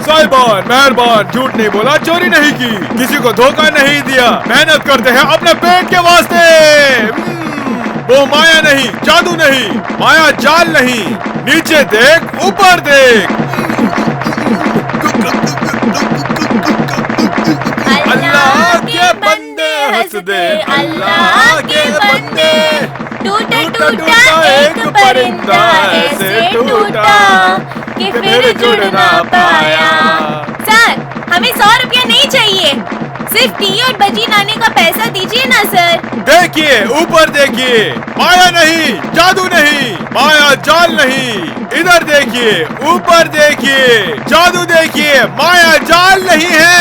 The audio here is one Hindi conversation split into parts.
साहिबान मेहरबान, झूठ नहीं बोला, चोरी नहीं की, किसी को धोखा नहीं दिया, मेहनत करते हैं अपने पेट के वास्ते। वो माया नहीं, जादू नहीं, माया जाल नहीं, नीचे देख ऊपर देख। अल्लाह के बंदे हंस दे, अल्लाह के बंदे। टूटा टूटा एक परिंदा ऐसे टूटा कि फिर जुड़ ना पाया। सर, हमें 100 रुपया नहीं चाहिए, सिर्फ टी और बजी लाने का पैसा दीजिए ना सर। देखिए ऊपर देखिए, माया नहीं, जादू नहीं, माया जाल नहीं, इधर देखिए, ऊपर देखिए, जादू देखिए, माया जाल नहीं है।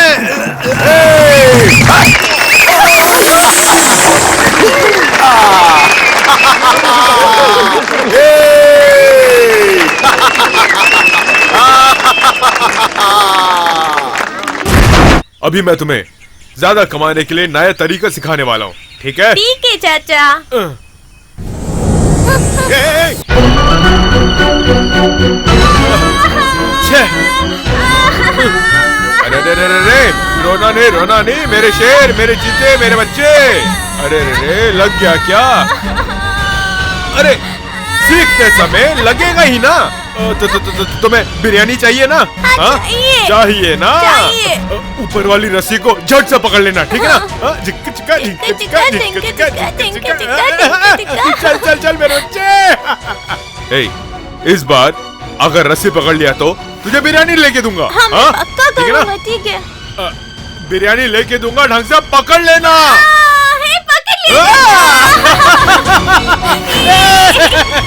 अभी मैं तुम्हें ज्यादा कमाने के लिए नया तरीका सिखाने वाला हूँ, ठीक है? ठीक है चाचा। अरे रोना नहीं मेरे शेर, मेरे चीते, मेरे बच्चे। अरे लग गया क्या? अरे सीखते समय लगेगा ही ना। तुम्हें बिरयानी चाहिए ना? हाँ, चाहिए ना? चाहिए। ऊपर वाली रस्सी को झट से पकड़ लेना, ठीक है ना? चल चल मेरे बच्चे। इस बार अगर रस्सी पकड़ लिया तो तुझे बिरयानी लेके दूंगा। ठीक है ना? ठीक है। बिरयानी लेके दूंगा, ढंग से पकड़ लेना।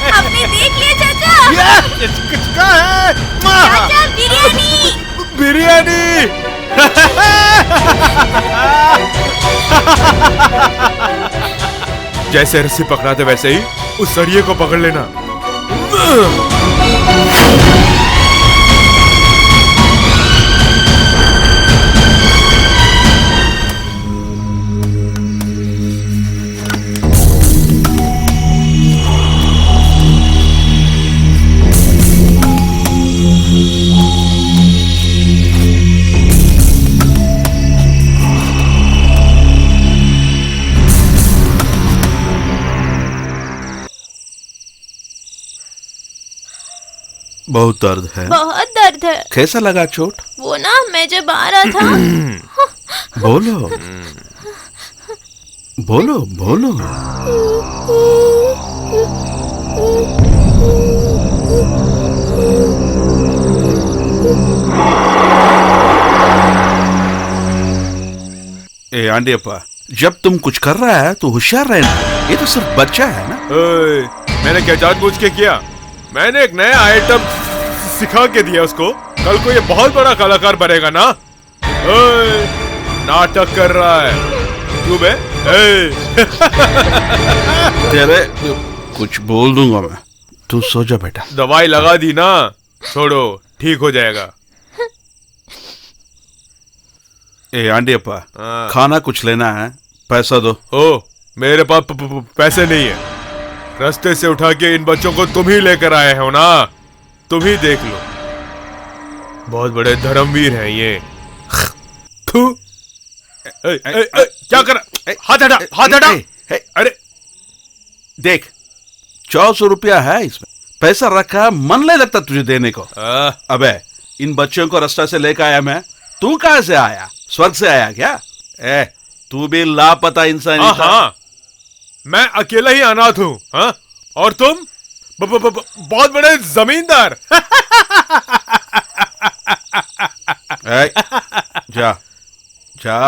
आपने देख लिया चाचा? चाचा बिरयानी। जैसे रस्सी पकड़ा था वैसे ही उस सरिये को पकड़ लेना। बहुत दर्द है। बहुत दर्द है। कैसा लगा चोट? वो ना, मैं जब आ रहा था। बोलो बोलो बोलो। ए आंडियप्पा, जब तुम कुछ कर रहा है तो होशियार रहना, ये तो सिर्फ बच्चा है ना। मैंने क्या जानबूझ के किया? मैंने एक नया आइटम सिखा के दिया उसको, कल को ये बहुत बड़ा कलाकार बनेगा ना। नाटक कर रहा है तू बे। तेरे कुछ बोल दूंगा मैं, तू सो जा बेटा। दवाई लगा दी ना, छोड़ो, ठीक हो जाएगा। ए आंडियप्पा, खाना कुछ लेना है, पैसा दो। ओ, मेरे पास पैसे नहीं है। रास्ते से उठा के इन बच्चों को तुम ही लेकर आए हो ना, तुम ही देख लो। बहुत बड़े धर्मवीर हैं ये। क्या कर? हाथ हटा, हाथ हटा। अरे देख, 400 रुपया है इसमें, पैसा रखा है, मन नहीं लगता तुझे देने को। अबे इन बच्चों को रास्ता से लेकर आया मैं, तू कहां से आया? स्वर्ग से आया क्या? तू भी लापता इंसान ही था। मैं अकेला ही अनाथ हूँ, हाँ? और तुम बहुत बड़े जमींदार। जा जा।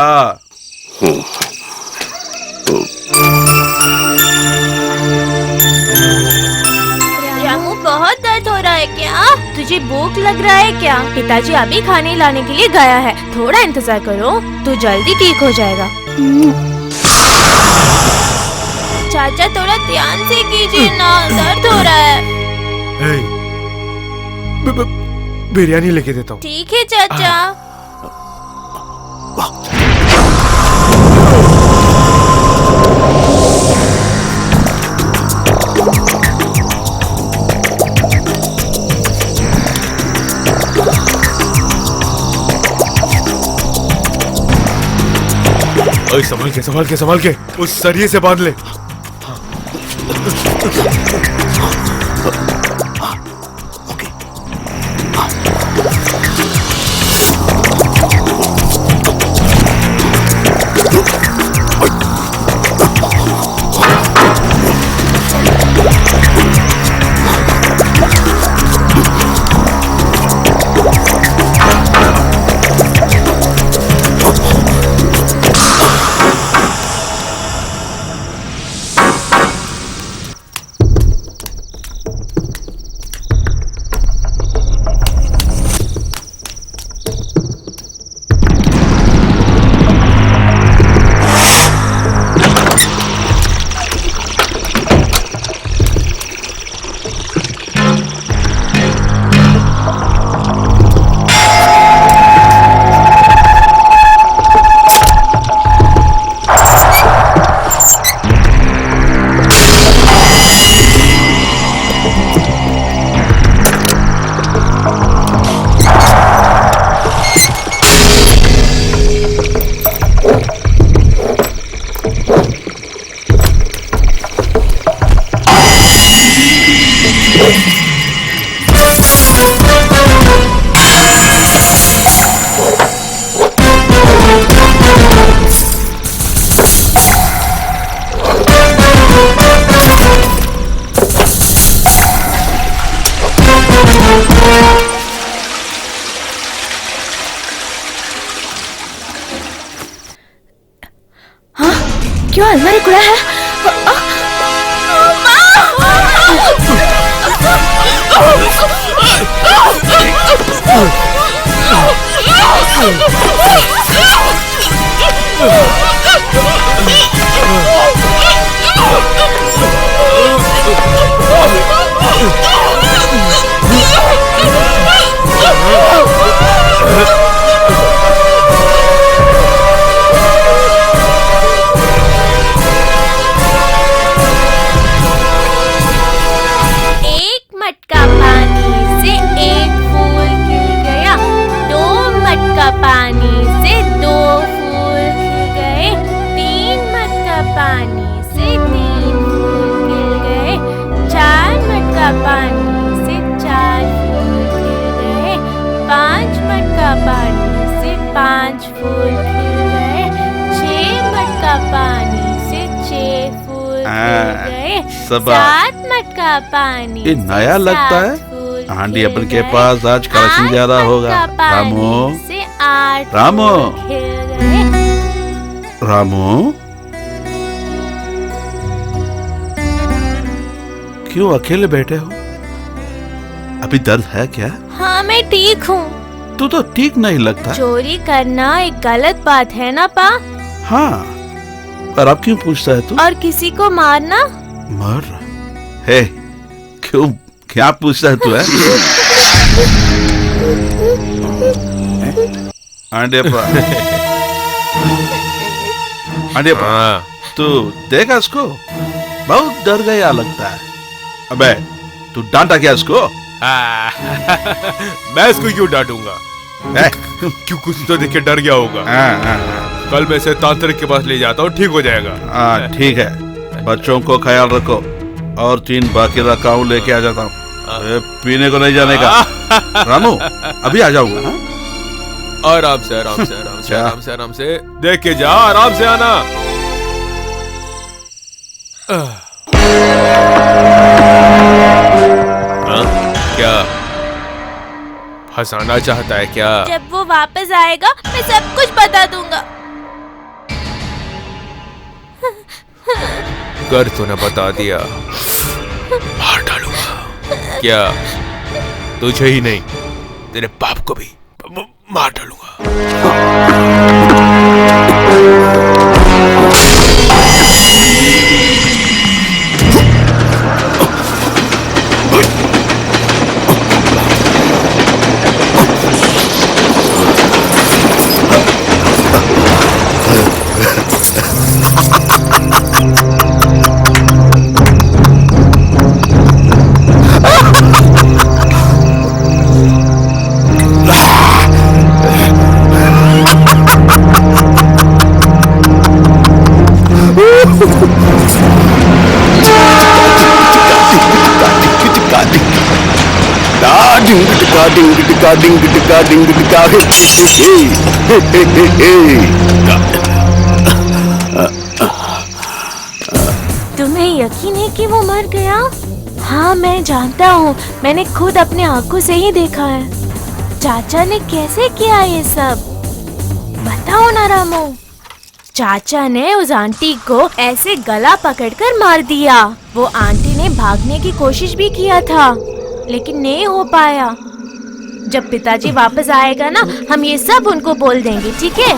रामू, बहुत दर्द हो रहा है क्या? तुझे भूख लग रहा है क्या? पिताजी अभी खाने लाने के लिए गया है, थोड़ा इंतजार करो, तू जल्दी ठीक हो जाएगा। चाचा थोड़ा ध्यान से कीजिए ना, दर्द हो रहा है। बिरयानी लेके देता हूँ। ठीक है चाचा। ओए संभल के संभल के संभल के, उस सरिये से बांध ले। क्यों अलमारी खुला है? पानी से 2 फूल खिल गए, 3 मटका पानी से 3 फूल खिल गए, 4 मटका पानी से 4 फूल खिल गए, 5 मटका पानी से 5 फूल खिल गए, 6 मटका पानी से 6 फूल खिल गए, 7 मटका पानी ये नया लगता है। हांडी अपन के पास आज कलेक्शन ज्यादा होगा। रामू, रामू, रामू, क्यों अकेले बैठे हो? अभी दर्द है क्या? हाँ मैं ठीक हूँ। तू तो ठीक नहीं लगता। चोरी करना एक गलत बात है ना पा? हाँ, पर अब क्यों पूछता है तू? और किसी को मारना? मर? हे, क्यों क्या पूछता है तू? है आंडेपा, आंडेपा, तू देखा इसको? बहुत डर गया लगता है। अबे तू डांटा क्या इसको? मैं इसको क्यों डांटूंगा? क्यों, कुछ तो देख के डर गया होगा। कल मैं इसे तांत्रिक के पास ले जाता हूँ, ठीक हो जाएगा। ठीक है, बच्चों को ख्याल रखो और 3 बाकी रकाऊ लेके आ जाता हूँ। पीने को नहीं जाने का। रामू अभी आ जाऊंगा। आराम से आराम से आराम से आराम से आराम से देख के जा, आराम से आना। क्या फंसाना चाहता है क्या? जब वो वापस आएगा मैं सब कुछ बता दूंगा। कर तूने बता दिया, मार डालूंगा। क्या तुझे ही नहीं, तेरे बाप को भी मार डालूंगा। डिंग टिका डिंग टिका डिंग टिका डिंग टिका तुम्हें यकीन है कि वो मर गया? हाँ मैं जानता हूँ, मैंने खुद अपने आंखों से ही देखा है। चाचा ने कैसे किया ये सब बताओ ना रामू। चाचा ने उस आंटी को ऐसे गला पकड़कर मार दिया। वो आंटी ने भागने की कोशिश भी किया था लेकिन नहीं हो पाया। जब पिताजी वापस आएगा ना, हम ये सब उनको बोल देंगे, ठीक है?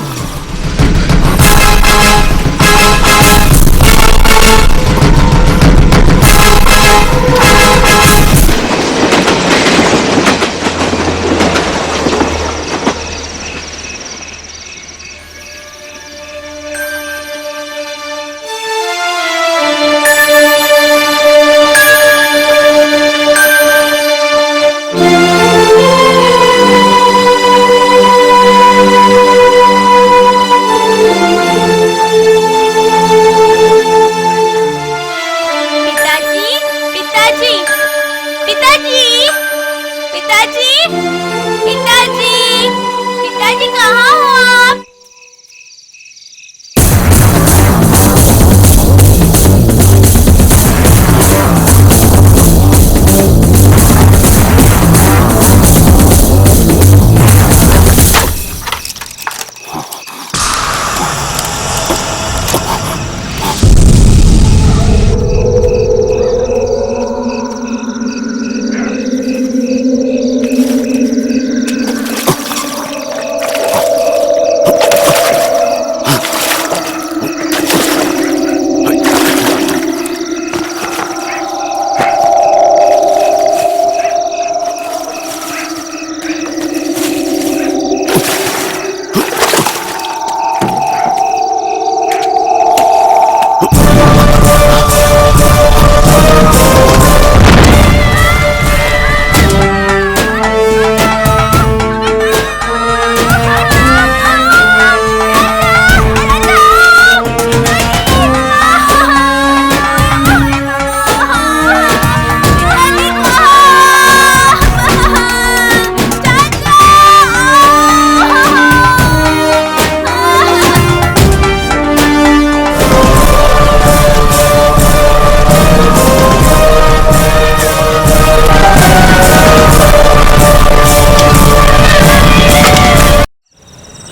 पिताजी कहाँ हो आप?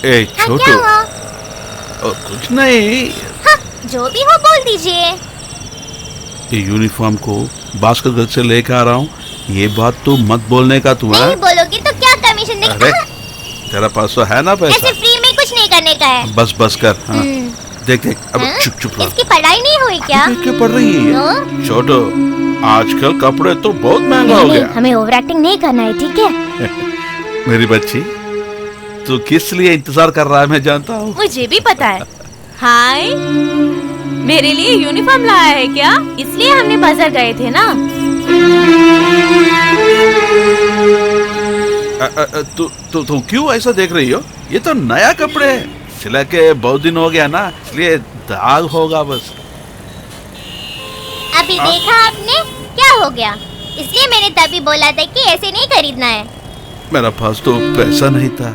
ए छोटू, कुछ नहीं। हाँ, जो भी हो बोल दीजिए। ये यूनिफॉर्म को भास्कर घर से लेकर आ रहा हूँ, ये बात तो मत बोलने का तुम्हारा। नहीं बोलोगे तो क्या कमीशन देगा? अरे तेरा पास तो है ना पैसा। ऐसे फ्री में कुछ नहीं करने का है। बस बस कर। हाँ। देख देख अब चुप चुप रहो। इसकी पढ़ाई नहीं हुई क्या? क्या पढ़ रही है ये? छोटू, आजकल कपड़े तो बहुत महंगा हो गया। हमें ओवर एक्टिंग नहीं करना है, ठीक है? मेरी बच्ची, तू किस लिए इंतजार कर रहा है मैं जानता हूँ। मुझे भी पता है। हाय, मेरे लिए यूनिफॉर्म लाया है क्या? इसलिए हमने बाजार गए थे ना। तू क्यों ऐसा देख रही हो? ये तो नया कपड़े है, सिला के बहुत दिन हो गया ना, इसलिए दाग होगा बस। अभी देखा आपने क्या हो गया? इसलिए मैंने तभी बोला था कि ऐसे नहीं खरीदना है। मेरा पास तो पैसा नहीं था,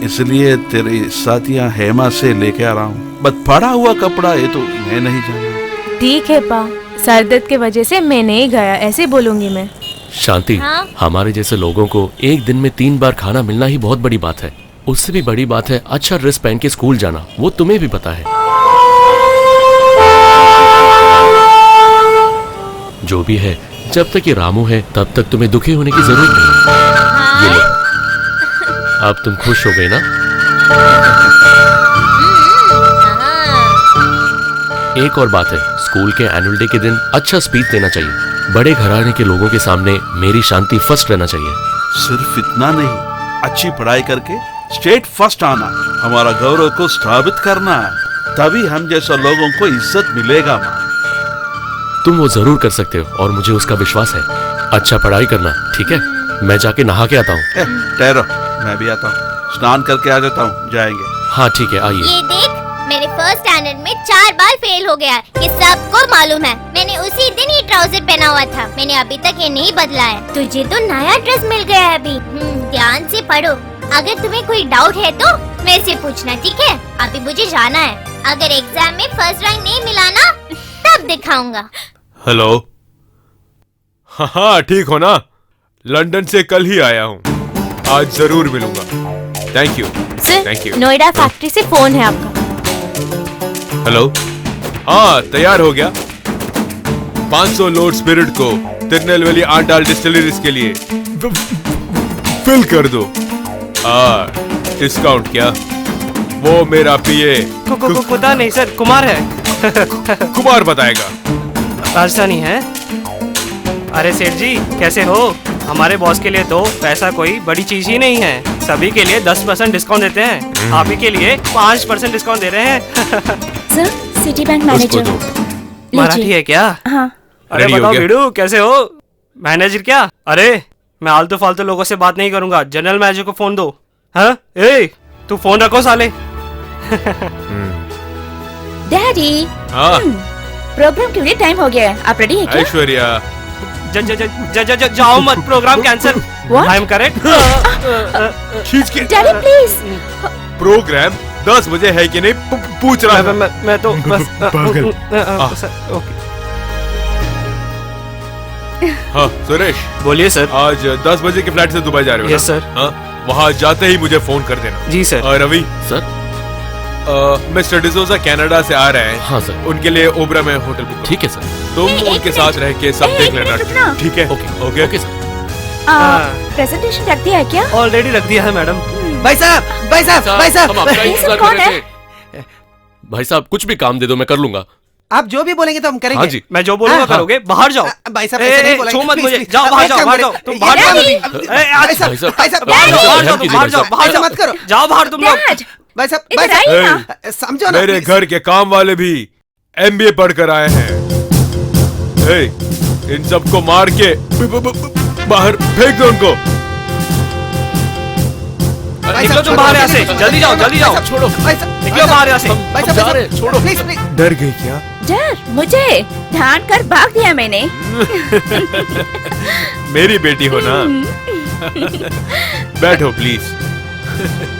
इसलिए तेरी साथिया हेमा से लेके आ रहा हूँ। बस पड़ा हुआ कपड़ा ये तो मैं नहीं जाना। ठीक है पा, सर दर्द के वजह से मैं नहीं गया, ऐसे बोलूंगी मैं। शांति, हाँ? हमारे जैसे लोगों को एक दिन में 3 बार खाना मिलना ही बहुत बड़ी बात है। उससे भी बड़ी बात है अच्छा ड्रेस पहन के स्कूल जाना, वो तुम्हें भी पता है। जो भी है, जब तक ये रामू है तब तक तुम्हें दुखी होने की जरूरत नहीं। ये लो, अब तुम खुश हो गई ना? एक और बात है, स्कूल के एनुअल डे के दिन अच्छा स्पीच देना चाहिए। बड़े घराने के लोगों के सामने मेरी शांति फर्स्ट रहना चाहिए। सिर्फ इतना नहीं, अच्छी पढ़ाई करके स्टेट फर्स्ट आना, हमारा गौरव को स्थापित करना, तभी हम जैसा लोगों को इज्जत मिलेगा। माँ, तुम वो जरूर कर सकते हो और मुझे उसका विश्वास है। अच्छा पढ़ाई करना, ठीक है? मैं जाके नहा के आता हूँ। ठहरो, मैं भी आता हूँ, स्नान करके आ जाता हूँ, जाएंगे। हाँ ठीक है, आइए। ये देख, मेरे फर्स्ट स्टैंडर्ड में 4 बार फेल हो गया, ये सबको मालूम है। मैंने उसी दिन ही ट्राउजर पहना हुआ था, मैंने अभी तक ये नहीं बदला है। तुझे तो नया ड्रेस मिल गया है अभी। ध्यान से पढ़ो, अगर तुम्हें कोई डाउट है तो मेरे से पूछना, ठीक है? अभी मुझे जाना है, अगर एग्जाम में फर्स्ट रैंक नहीं मिला ना तब दिखाऊंगा। हेलो, हाँ ठीक हो ना? लंदन से कल ही आया हूँ, आज जरूर मिलूंगा। Thank you. Thank you. Noida factory से फोन है आपका। हेलो, हाँ तैयार हो गया। 500 लोड स्पिरिट को तिरुनेलवेली आंडाल डिस्टिलरीज के लिए फिल कर दो। डिस्काउंट क्या? वो मेरा पीए पता नहीं सर, कुमार है। कुमार बताएगा। राजधानी है। अरे सेठ जी कैसे हो? हमारे बॉस के लिए तो पैसा कोई बड़ी चीज ही नहीं है, सभी के लिए 10% डिस्काउंट देते हैं, आप ही के लिए 5% डिस्काउंट दे रहे हैं। Sir, city bank manager. Marathi है क्या? हाँ। अरे Ready हो बताओ गया? वीडू कैसे हो? मैनेजर क्या? अरे मैं आलतू फालतू लोगों से बात नहीं करूंगा, जनरल मैनेजर को फोन दो। हाँ ए तू फोन रखो साले। डैडी, हाँ प्रोग्राम के लिए टाइम हो गया है, आप रेडी हैं क्या? ऐश्वर्या, जाओ मत, programme cancel. What? I am correct. खींच के। Daddy please. प्रोग्राम 10 बजे है कि नहीं पूछ रहा था। मैं तो बस पागल। ओके। हाँ सुरेश, बोलिए सर। आज 10 बजे के फ्लाइट से दुबई जा रहे हो? Yes, sir. हाँ, वहाँ जाते ही मुझे फोन कर देना। जी सर। और Ravi, sir. Mister D'Souza Canada से आ रहे हैं। हाँ सर। उनके लिए ओबरा में होटल बुक। ठीक है सर। तुम एक उनके मिनट। साथ रह के सब एक देख मिनट लेना, रुकना। ठीक है? Okay okay okay sir. Presentation रख दिया है क्या? ऑलरेडी रख दिया है मैडम। भाई साहब भाई साहब भाई हम आपका साहब इंतजार कौन कर रहे है? थे। भाई साहब कुछ भी काम दे दो, मैं कर लूंगा। आप जो भी बोलेंगे तो हम करेंगे। हाँ जी। मैं जो बोलूंगा हाँ। करोगे, बाहर जाओ। भाई साहब ऐसे नहीं बोलेंगे, छू मत please, मुझे, please। जाओ बाहर एक जाओ, काम बाहर करें। जाओ, तुम बाहर यार, जाओ। भाई भाई साहब, साहब, भाई साहब, बाहर जाओ, बाहर जाओ, कीजिए, बाहर जाओ, भाई बाहर ऐसा जाओ, मत करो। जाओ बाहर तुम लोग। भाई साहब भाई इधर आइए ना। साहब समझो ना मेरे please। घर के काम वाले भी MBA पढ़कर आए हैं। हे, इन सबको मार के बाहर फेंक दो उनको। निकलो तुम बाहर यहाँ से, जल्दी जाओ, जल्दी जाओ। छोड़ो। निकलो बाहर यहाँ से। भाई हम जा रहे हैं, छोड़ो। Please please. डर गई क्या? डर मुझे ध्यान कर भाग दिया मैंने। मेरी बेटी हो ना। बैठो प्लीज।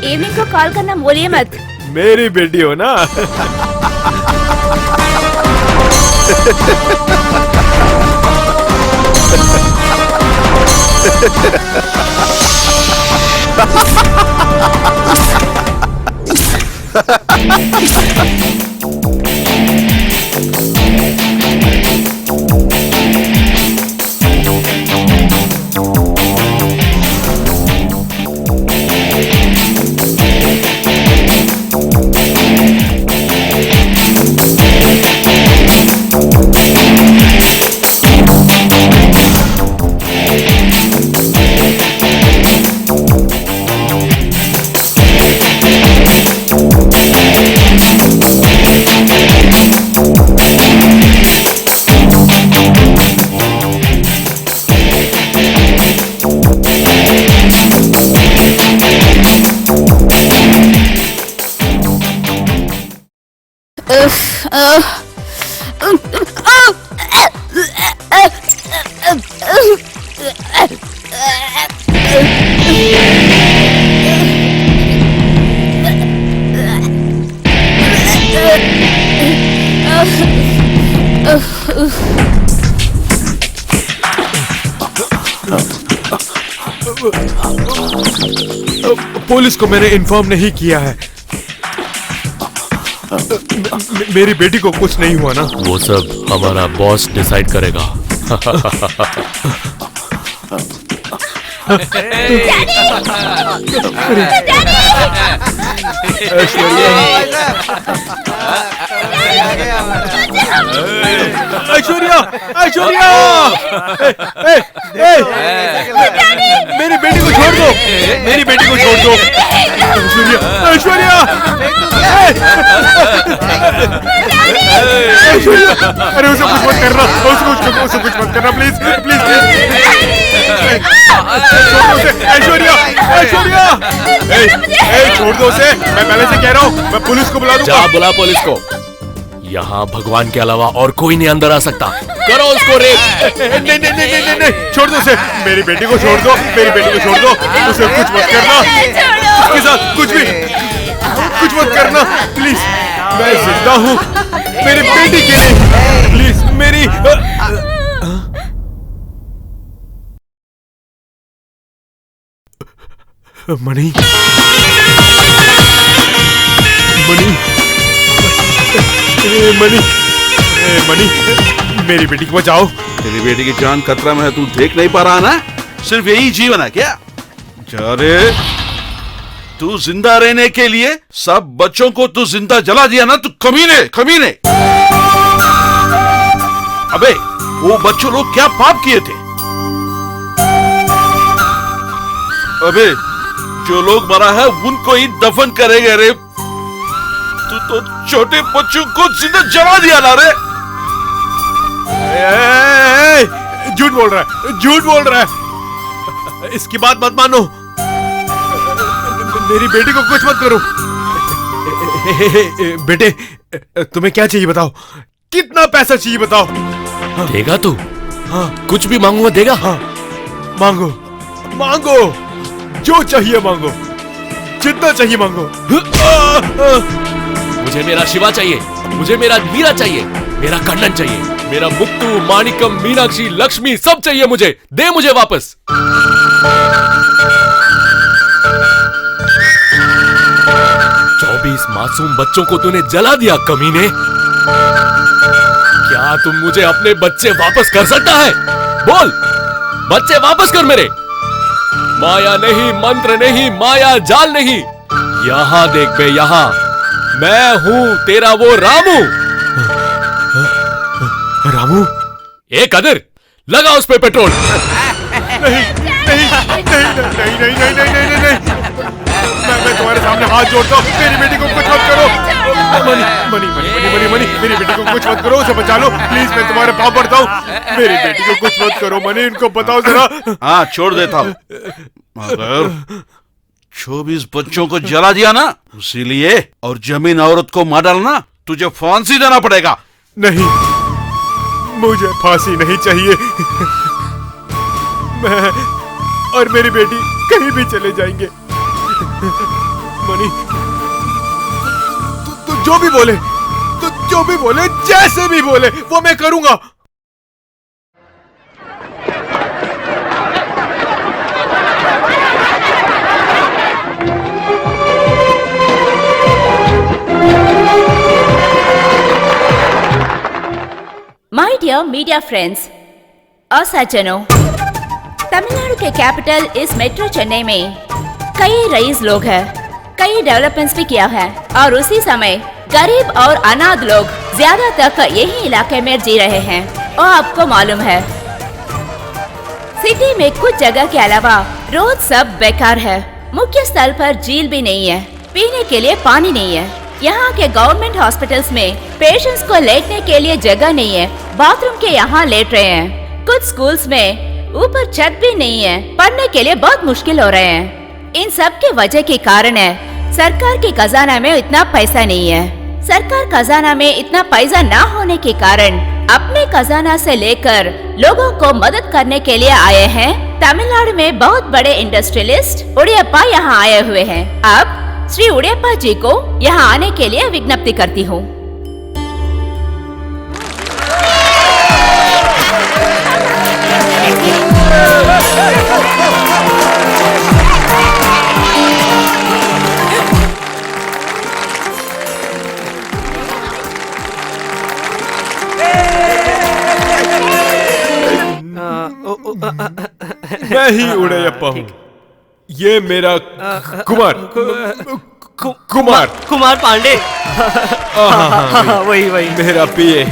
इवनिंग को कॉल करना बोलिए मत। मेरी बेटी हो ना। पुलिस को मैंने इन्फॉर्म नहीं किया है। मेरी बेटी को कुछ नहीं हुआ ना? वो सब हमारा बॉस डिसाइड करेगा। ऐश्वर्या, ऐश्वर्या, मेरी बेटी को छोड़ दो, मेरी बेटी को छोड़ दो। ऐश्वर्या, ऐश्वर्या, ऐश्वर्या, अरे उसे कुछ मत करना, उसे कुछ मत करना, प्लीज प्लीज प्लीज। ऐश्वर्या, छोड़ दिया। छोड़ दो उसे, मैं पहले से कह रहा हूँ, मैं पुलिस को बुला दूंगा। जा बुला पुलिस को। यहाँ भगवान के अलावा और कोई नहीं अंदर आ सकता। करो उसको रेप। नहीं नहीं नहीं नहीं नहीं, छोड़ दो उसे। मेरी बेटी को छोड़ दो, मेरी बेटी को छोड़ दो। उसे कुछ मत करना, उसके साथ कुछ मत करना प्लीज। मैं जिंदा हूँ मेरी बेटी के लिए, प्लीज मेरी। मणि मणि मणि मणि, मेरी बेटी को बचाओ। तेरी बेटी की जान खतरा में है, तू देख नहीं पा रहा ना? सिर्फ यही जीवन है क्या? जा रे, तू जिंदा रहने के लिए सब बच्चों को तू जिंदा जला दिया ना? तू कमीने कमीने। अबे वो बच्चों लोग क्या पाप किए थे? अबे जो लोग मरा है उनको ही दफन करेंगे रे। तू तो छोटे बच्चों को जिंदा जला दिया ना रे। झूठ बोल रहा है, झूठ बोल रहा है। इसकी बात मत मानो, मेरी बेटी को कुछ मत करो। बेटे तुम्हें क्या चाहिए बताओ, कितना पैसा चाहिए बताओ। देगा तू? हाँ कुछ भी मांगूंगा देगा? हाँ मांगो मांगो, जो चाहिए मांगो, जितना चाहिए मांगो। मुझे मेरा शिवा चाहिए, मुझे मेरा मीरा चाहिए, मेरा कन्नन चाहिए, मेरा मुक्तू, माणिकम, मीनाक्षी, लक्ष्मी सब चाहिए मुझे। दे मुझे वापस। 24 मासूम बच्चों को तूने जला दिया कमीने। क्या तुम मुझे अपने बच्चे वापस कर सकता है? बोल, बच्चे वापस कर मेरे। माया नहीं, मंत्र नहीं, माया जाल नहीं। यहां देख बे, यहां मैं हूं तेरा वो रामू। रामू? ए कदर, लगा उस पे पेट्रोल। नहीं नहीं नहीं नहीं नहीं नहीं नहीं नहीं नहीं, मैं तुम्हारे सामने हाथ जोड़ता हूँ, मेरी बेटी को कुछ मत करो। Money money money money money money, मेरी बेटी को कुछ मत करो, उसे बचा लो प्लीज, मैं तुम्हारे पाँव पड़ता हूँ। मेरी बेटी को कुछ मत करो मनी, इनको बताओ जरा। हाँ छोड़ देता हूँ, मगर 24 बच्चों को जला दिया ना, इसीलिए और जमीन औरत को मार डालना, तुझे फांसी देना पड़ेगा। नहीं, मुझे फांसी नहीं चाहिए। मैं और मेरी बेटी कहीं भी चले जाएंगे। मनी तू जो भी बोले, तू जो भी बोले, जैसे भी बोले वो मैं करूंगा। माय डियर मीडिया फ्रेंड्स और सज्जनों, तमिलनाडु के कैपिटल इस मेट्रो चेन्नई में कई रईस लोग हैं, कई डेवलपमेंट्स भी किया है और उसी समय गरीब और अनाथ लोग ज्यादातर यही इलाके में जी रहे हैं। और आपको मालूम है, सिटी में कुछ जगह के अलावा रोड सब बेकार है। मुख्य स्थल पर झील भी नहीं है, पीने के लिए पानी नहीं है। यहाँ के गवर्नमेंट हॉस्पिटल्स में पेशेंट्स को लेटने के लिए जगह नहीं है, बाथरूम के यहाँ लेट रहे हैं। कुछ स्कूल्स में ऊपर छत भी नहीं है, पढ़ने के लिए बहुत मुश्किल हो रहे हैं। इन सब के वजह के कारण है सरकार के खजाना में इतना पैसा नहीं है। सरकार खजाना में इतना पैसा ना होने के कारण अपने खजाना से लेकर लोगों को मदद करने के लिए आए हैं। तमिलनाडु में बहुत बड़े इंडस्ट्रियलिस्ट उड़ियप्पा यहाँ आए हुए हैं। अब श्री उड़ियप्पा जी को यहाँ आने के लिए विज्ञप्ति करती हूँ। मैं ही उड़ैयप्पा हूँ, ये मेरा कुमार पांडे। वही वही मेरा पीए।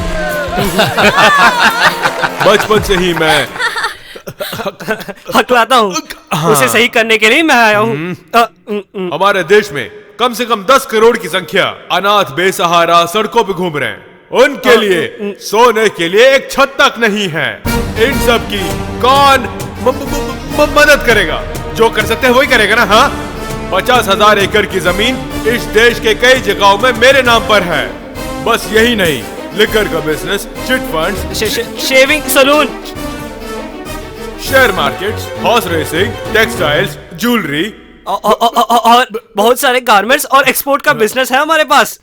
बचपन से ही मैं हकलाता हूँ, उसे सही करने के लिए मैं आया हूँ। हमारे देश में कम से कम 10 करोड़ की संख्या अनाथ बेसहारा सड़कों पे घूम रहे हैं। उनके लिए सोने के लिए एक छत तक नहीं है। इन सब की कौन मदद करेगा? जो कर सकते हैं वही करेगा ना। हाँ, 50,000 एकड़ की जमीन इस देश के कई जगहों में मेरे नाम पर है। बस यही नहीं, लिकर का business, chit funds, shaving salon, share markets, horse racing, textiles, jewellery और बहुत सारे गारमेंट्स और एक्सपोर्ट का बिजनेस है हमारे पास।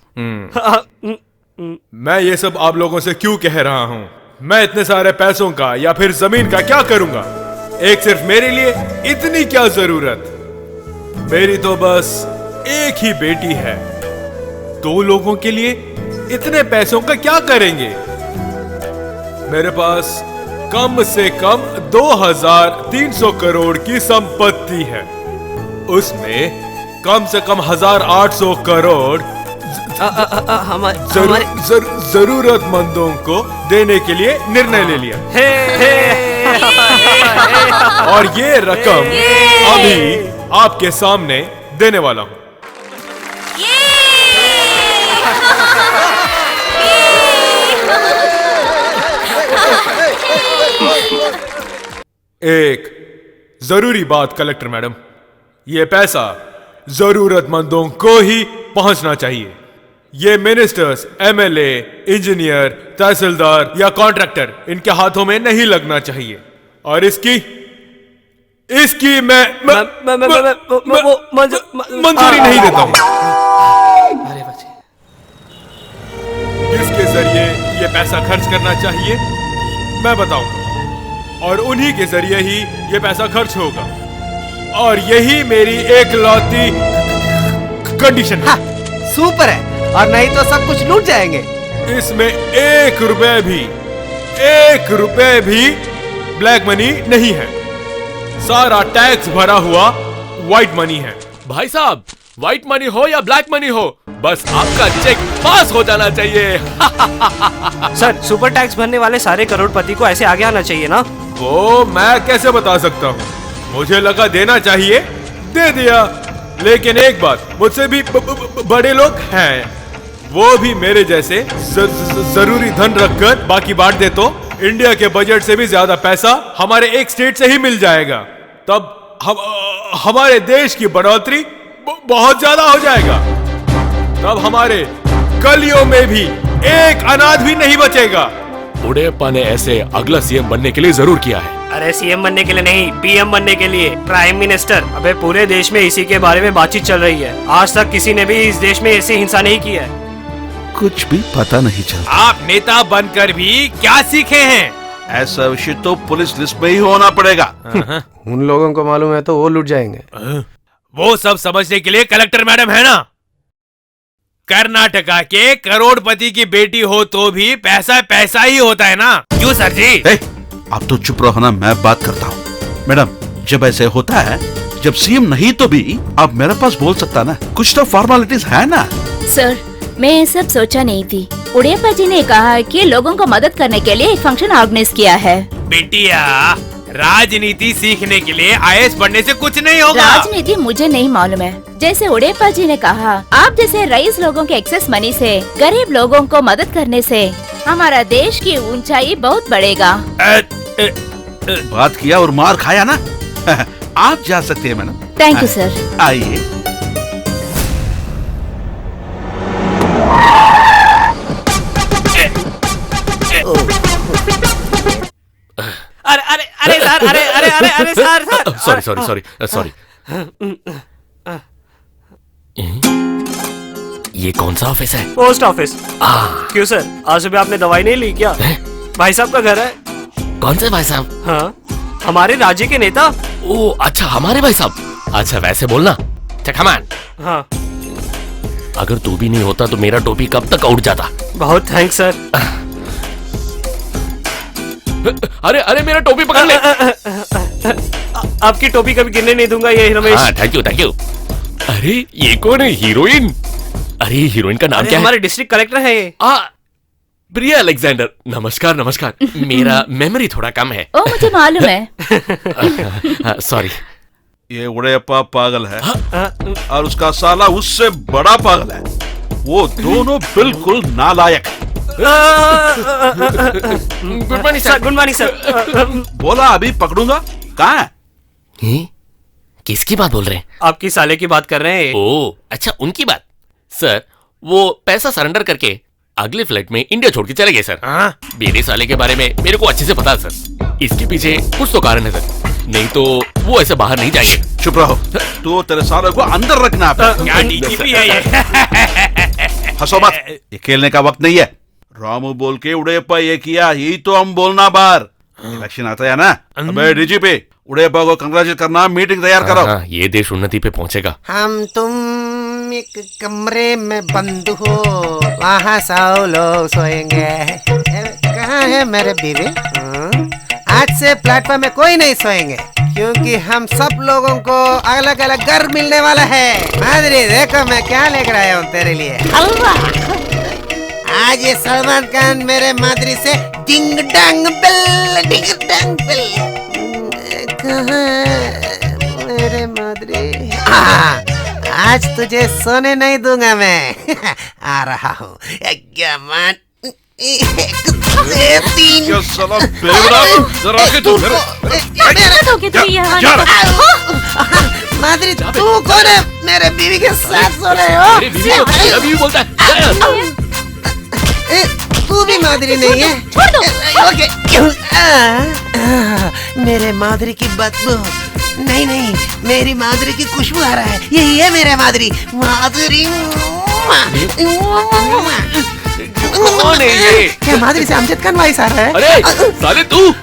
मैं ये सब आप लोगों से क्यों कह रहा हूँ? मैं इतने सारे पैसों का या फिर जमीन का क्या करूंगा? एक सिर्फ मेरे लिए इतनी क्या जरूरत? मेरी तो बस एक ही बेटी है। 2 लोगों के लिए इतने पैसों का क्या करेंगे? मेरे पास कम से कम 2300 करोड़ की संपत्ति है। उसमें कम से कम 1800 करोड़ जरूरतमंदों को देने के लिए निर्णय ले लिया। और ये रकम अभी आपके सामने देने वाला हूं। एक जरूरी बात कलेक्टर मैडम, ये पैसा जरूरतमंदों को ही पहुंचना चाहिए। ये मिनिस्टर्स, एमएलए, इंजीनियर, तहसीलदार या कॉन्ट्रैक्टर, इनके हाथों में नहीं लगना चाहिए। और इसकी मैं मंजूरी नहीं देता हूं। किसके जरिए ये पैसा खर्च करना चाहिए मैं बताऊंगा, और उन्हीं के जरिए ही ये पैसा खर्च होगा। और यही मेरी एकलौती कंडीशन है। हाँ, सुपर है, और नहीं तो सब कुछ लूट जाएंगे। इसमें 1 रुपए भी ब्लैक मनी नहीं है। सारा टैक्स भरा हुआ व्हाइट मनी है। भाई साहब, व्हाइट मनी हो या ब्लैक मनी हो, बस आपका चेक पास हो जाना चाहिए। सर, सुपर टैक्स भरने वाले सारे करोड़पति को ऐसे आगे आना चाहिए ना? वो मैं कैसे बता सकता हूँ? मुझे लगा देना चाहिए, दे दिया। लेकिन एक बात, मुझसे भी बड़े लोग हैं, वो भी मेरे जैसे जरूरी धन रखकर बाकी बांट दे तो इंडिया के बजट से भी ज्यादा पैसा हमारे एक स्टेट से ही मिल जाएगा। तब हमारे देश की बढ़ोतरी बहुत ज्यादा हो जाएगा। तब हमारे गलियों में भी एक अनाथ भी नहीं बचेगा। उड़ेप्पा ने ऐसे अगला सीएम बनने के लिए जरूर किया है। अरे सीएम बनने के लिए नहीं, पीएम बनने के लिए, प्राइम मिनिस्टर। अबे पूरे देश में इसी के बारे में बातचीत चल रही है। आज तक किसी ने भी इस देश में ऐसी हिंसा नहीं की है। कुछ भी पता नहीं चलता। आप नेता बनकर भी क्या सीखे हैं? ऐसा विषय तो पुलिस लिस्ट में ही होना पड़ेगा। उन लोगों को मालूम है तो वो लूट जाएंगे। वो सब समझने के लिए कलेक्टर मैडम है ना। कर्नाटका के करोड़पति की बेटी हो तो भी पैसा पैसा ही होता है ना। क्यों सर जी? आप तो चुप रहो ना, मैं बात करता हूँ। मैडम, जब ऐसे होता है, जब सीएम नहीं तो भी आप मेरे पास बोल सकता ना, कुछ तो फॉर्मेलिटीज है ना। सर, मैं ये सब सोचा नहीं थी। उड़ेप्पा जी ने कहा कि लोगों को मदद करने के लिए एक फंक्शन ऑर्गेनाइज किया है। बेटिया, राजनीति सीखने के लिए आईएएस पढ़ने से कुछ नहीं होगा। राजनीति मुझे नहीं मालूम है। जैसे उड़ेप्पा जी ने कहा, आप जैसे रईस लोगों के एक्सेस मनी से गरीब लोगों को मदद करने से हमारा देश की ऊंचाई बहुत बढ़ेगा। बात किया और मार खाया ना। आप जा सकते हैं मैडम। Thank you sir. आइए। अरे अरे अरे सर, अरे अरे अरे अरे सर, सॉरी। ये कौन सा ऑफिस है? Post office. क्यों सर, आज सुबह आपने दवाई नहीं ली क्या? भाई साहब का घर है। कौन से भाई साहब? हाँ, हमारे राज्य के नेता। ओ अच्छा, हमारे भाई साहब। अच्छा, वैसे बोलना। कमान। हाँ, अगर तू भी नहीं होता तो मेरा टोपी कब तक उड़ जाता। बहुत थैंक्स सर। अरे अरे, मेरा टोपी पकड़ ले। आपकी टोपी कभी गिरने नहीं दूंगा। ये रमेश। हाँ, थैंक यू। अरे ये कौन है? हीरोइन? अरे हीरोइन का नाम क्या है? हमारे डिस्ट्रिक्ट कलेक्टर है ये। प्रिया अलेक्जेंडर। नमस्कार। मेरा मेमोरी थोड़ा कम है। ओ, मुझे मालूम है। सॉरी। ये उड़ेप्पा पागल है और उसका साला उससे बड़ा पागल है। वो दोनों बिल्कुल नालायक है। Good morning sir. Good morning sir. बोला अभी पकड़ूंगा। कहाँ है? किसकी बात बोल रहे हैं? आपकी साले की बात कर रहे हैं। ओ अच्छा, उनकी बात। सर वो पैसा सरेंडर करके अगले फ्लाइट में इंडिया छोड़ के चले गए सर। मेरे साले के बारे में मेरे को अच्छे से पता है सर। इसके पीछे कुछ तो कारण है सर, नहीं तो वो ऐसे बाहर नहीं जाएंगे। चुप रहो, तो तेरे सारे को अंदर रखना है। क्या डीजीपी है ये? हंसो मत, ये खेलने का वक्त नहीं है। रामू बोल के उड़ेप्पा ये किया, यही तो हम बोलना बाहर। इलेक्शन आता है ना। अबे डीजीपी, उड़ेप्पा को कंग्रेचुलेट करना, मीटिंग तैयार करो। हाँ, ये देश उन्नति पे पहुंचेगा। हम तुम एक कमरे में बंद हो, वहाँ 100 लोग सोएंगे। कहाँ है मेरे बीवी? आज से प्लेटफॉर्म में कोई नहीं सोएंगे, क्योंकि हम सब लोगों को अलग अलग घर मिलने वाला है। माधुरी देखो मैं क्या लेकर आया हूँ तेरे लिए, हलवा। आज ये सलमान खान मेरे माधुरी से डिंग डांग बेल, डिंग डांग बेल। कहाँ है मेरे माधुरी? आज तुझे सोने नहीं दूंगा मैं। आ रहा हूँ। क्या साला बेवड़ा, जरा के तू माधुरी तू कौन है? मेरे बीवी के साथ सो रहे हो? मेरी बीवी को मेरा बीवी बोलता है। तू भी माधुरी नहीं है? ओके। मेरे माधुरी की बदबू नहीं नहीं, मेरी माधुरी की खुशबू आ रहा है। यही है मेरे माधुरी। माधुरी कौन है ये? क्या माधुरी से अमजद खान वाइस आ रहा है? अरे साले तू,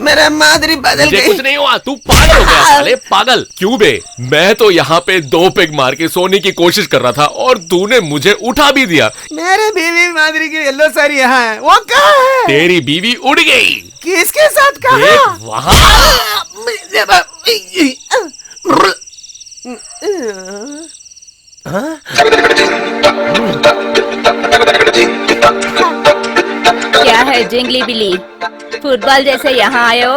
मेरा माधुरी बदल मुझे गई। कुछ नहीं हुआ, तू पागल हो गया साले, पागल। क्यों बे? मैं तो यहाँ पे 2 पेग मार के सोने की कोशिश कर रहा था और तूने मुझे उठा भी दिया। मेरे बीवी माधुरी की येलो साड़ी यहाँ है, वो कहाँ है? तेरी बीवी उड़ गई। किसके साथ कहाँ? देख वहाँ। क्या है जिंगली बिली, फुटबॉल जैसे यहाँ आए हो?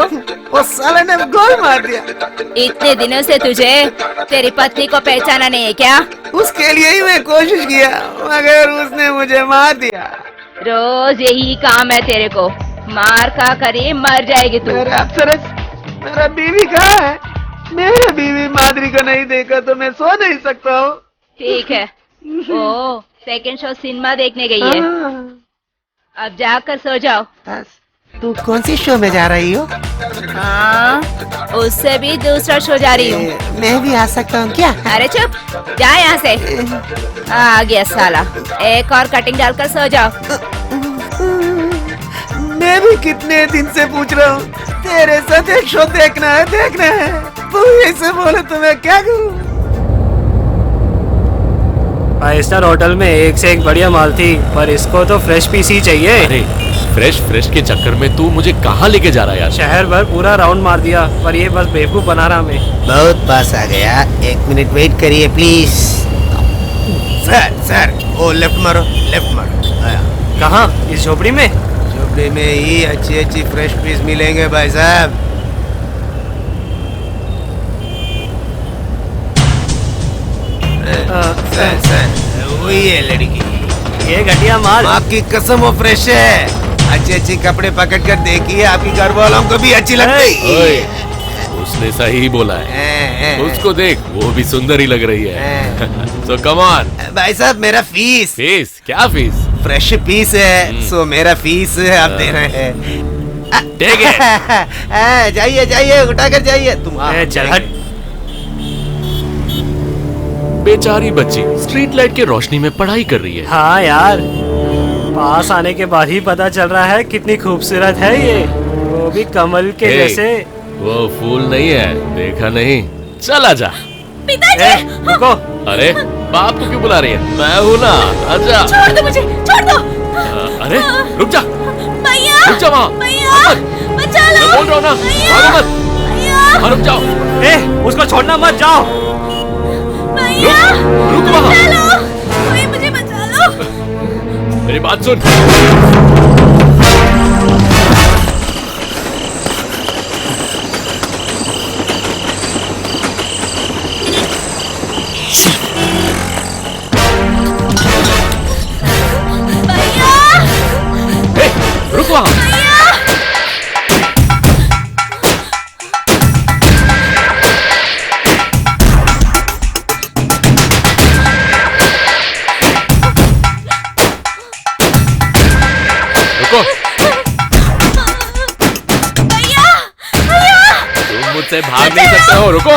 वो साले ने गोल मार दिया। इतने दिनों से तुझे तेरी पत्नी को पहचाना नहीं है क्या? उसके लिए ही मैं कोशिश किया, मगर उसने मुझे मार दिया। रोज यही काम है तेरे को, मार खा कर ही मर जाएगी तू। मेरा अफसरस, मेरा बीवी कहाँ है? मेरे बीवी माधुरी को नहीं देखा तो मैं सो नहीं सकता हूँ। ठीक है, वो सेकंड शो सिनेमा देखने गई है, अब जाकर सो जाओ। तू कौन सी शो में जा रही हो? हाँ, उससे भी दूसरा शो जा रही हूँ। मैं भी आ सकता हूँ क्या? अरे चुप, जा यहाँ से। आ गया साला, एक और कटिंग डालकर सो जाओ। मैं भी कितने दिन से पूछ रहा हूँ, तेरे साथ एक शो देखना है, देखना है। तू ऐसे बोले तो मैं क्या करूँ? 5 स्टार होटल में एक से एक बढ़िया माल थी, पर इसको तो फ्रेश पीस ही चाहिए। अरे फ्रेश के चक्कर में तू मुझे कहाँ लेके जा रहा है यार? शहर भर पूरा राउंड मार दिया, पर ये बस बेवकूफ बना रहा हमें। बहुत पास आ गया, 1 मिनट वेट करिए प्लीज। सर वो लेफ्ट मारो, लेफ्ट मारो। आया। कहाँ? इस झोपड़ी में? झोपड़ी में ही अच्छी फ्रेश पीस मिलेंगे भाई साहब। सर वही है लड़की, ये घटिया माल। आपकी कसम वो फ्रेश है। अच्छे कपड़े पकड़ कर देखिए, आपकी घर वालों को भी अच्छी लगती। ओए, उसने सही बोला है। उसको देख, वो भी सुंदर ही लग रही है। So come on। भाई साहब मेरा फीस। फीस? क्या फीस? फ्रेश पीस है, सो मेरा फीस आप दे रहे हैं। ठीक है। जाइए उठाकर जाइए तुम। चल हट। बेचारी बच्ची स्ट्रीट लाइट के रोशनी में पढ़ाई कर रही है। हाँ यार, पास आने के बाद ही पता चल रहा है कितनी खूबसूरत है ये, वो भी कमल के जैसे। वो फूल नहीं है, देखा नहीं? चला जा। पिताजी! रुको। अरे बाप को क्यों बुला रही है? मैं हूँ ना, आजा। छोड़ दो मुझे, छोड़ दो। अरे रुक जा, भैया! रुक जा वहाँ। भैया! बचा लो! मैं बोल रहा हूँ ना, भागो मत। भैया! हाँ, रुक जाओ। उसको छोड़ना मत, जाओ। भैया! रुक वहाँ। बचा लो! कोई मुझे बचा लो! मेरी बात सुन। रुक वहाँ। अरे भाग नहीं सकते हो, रुको।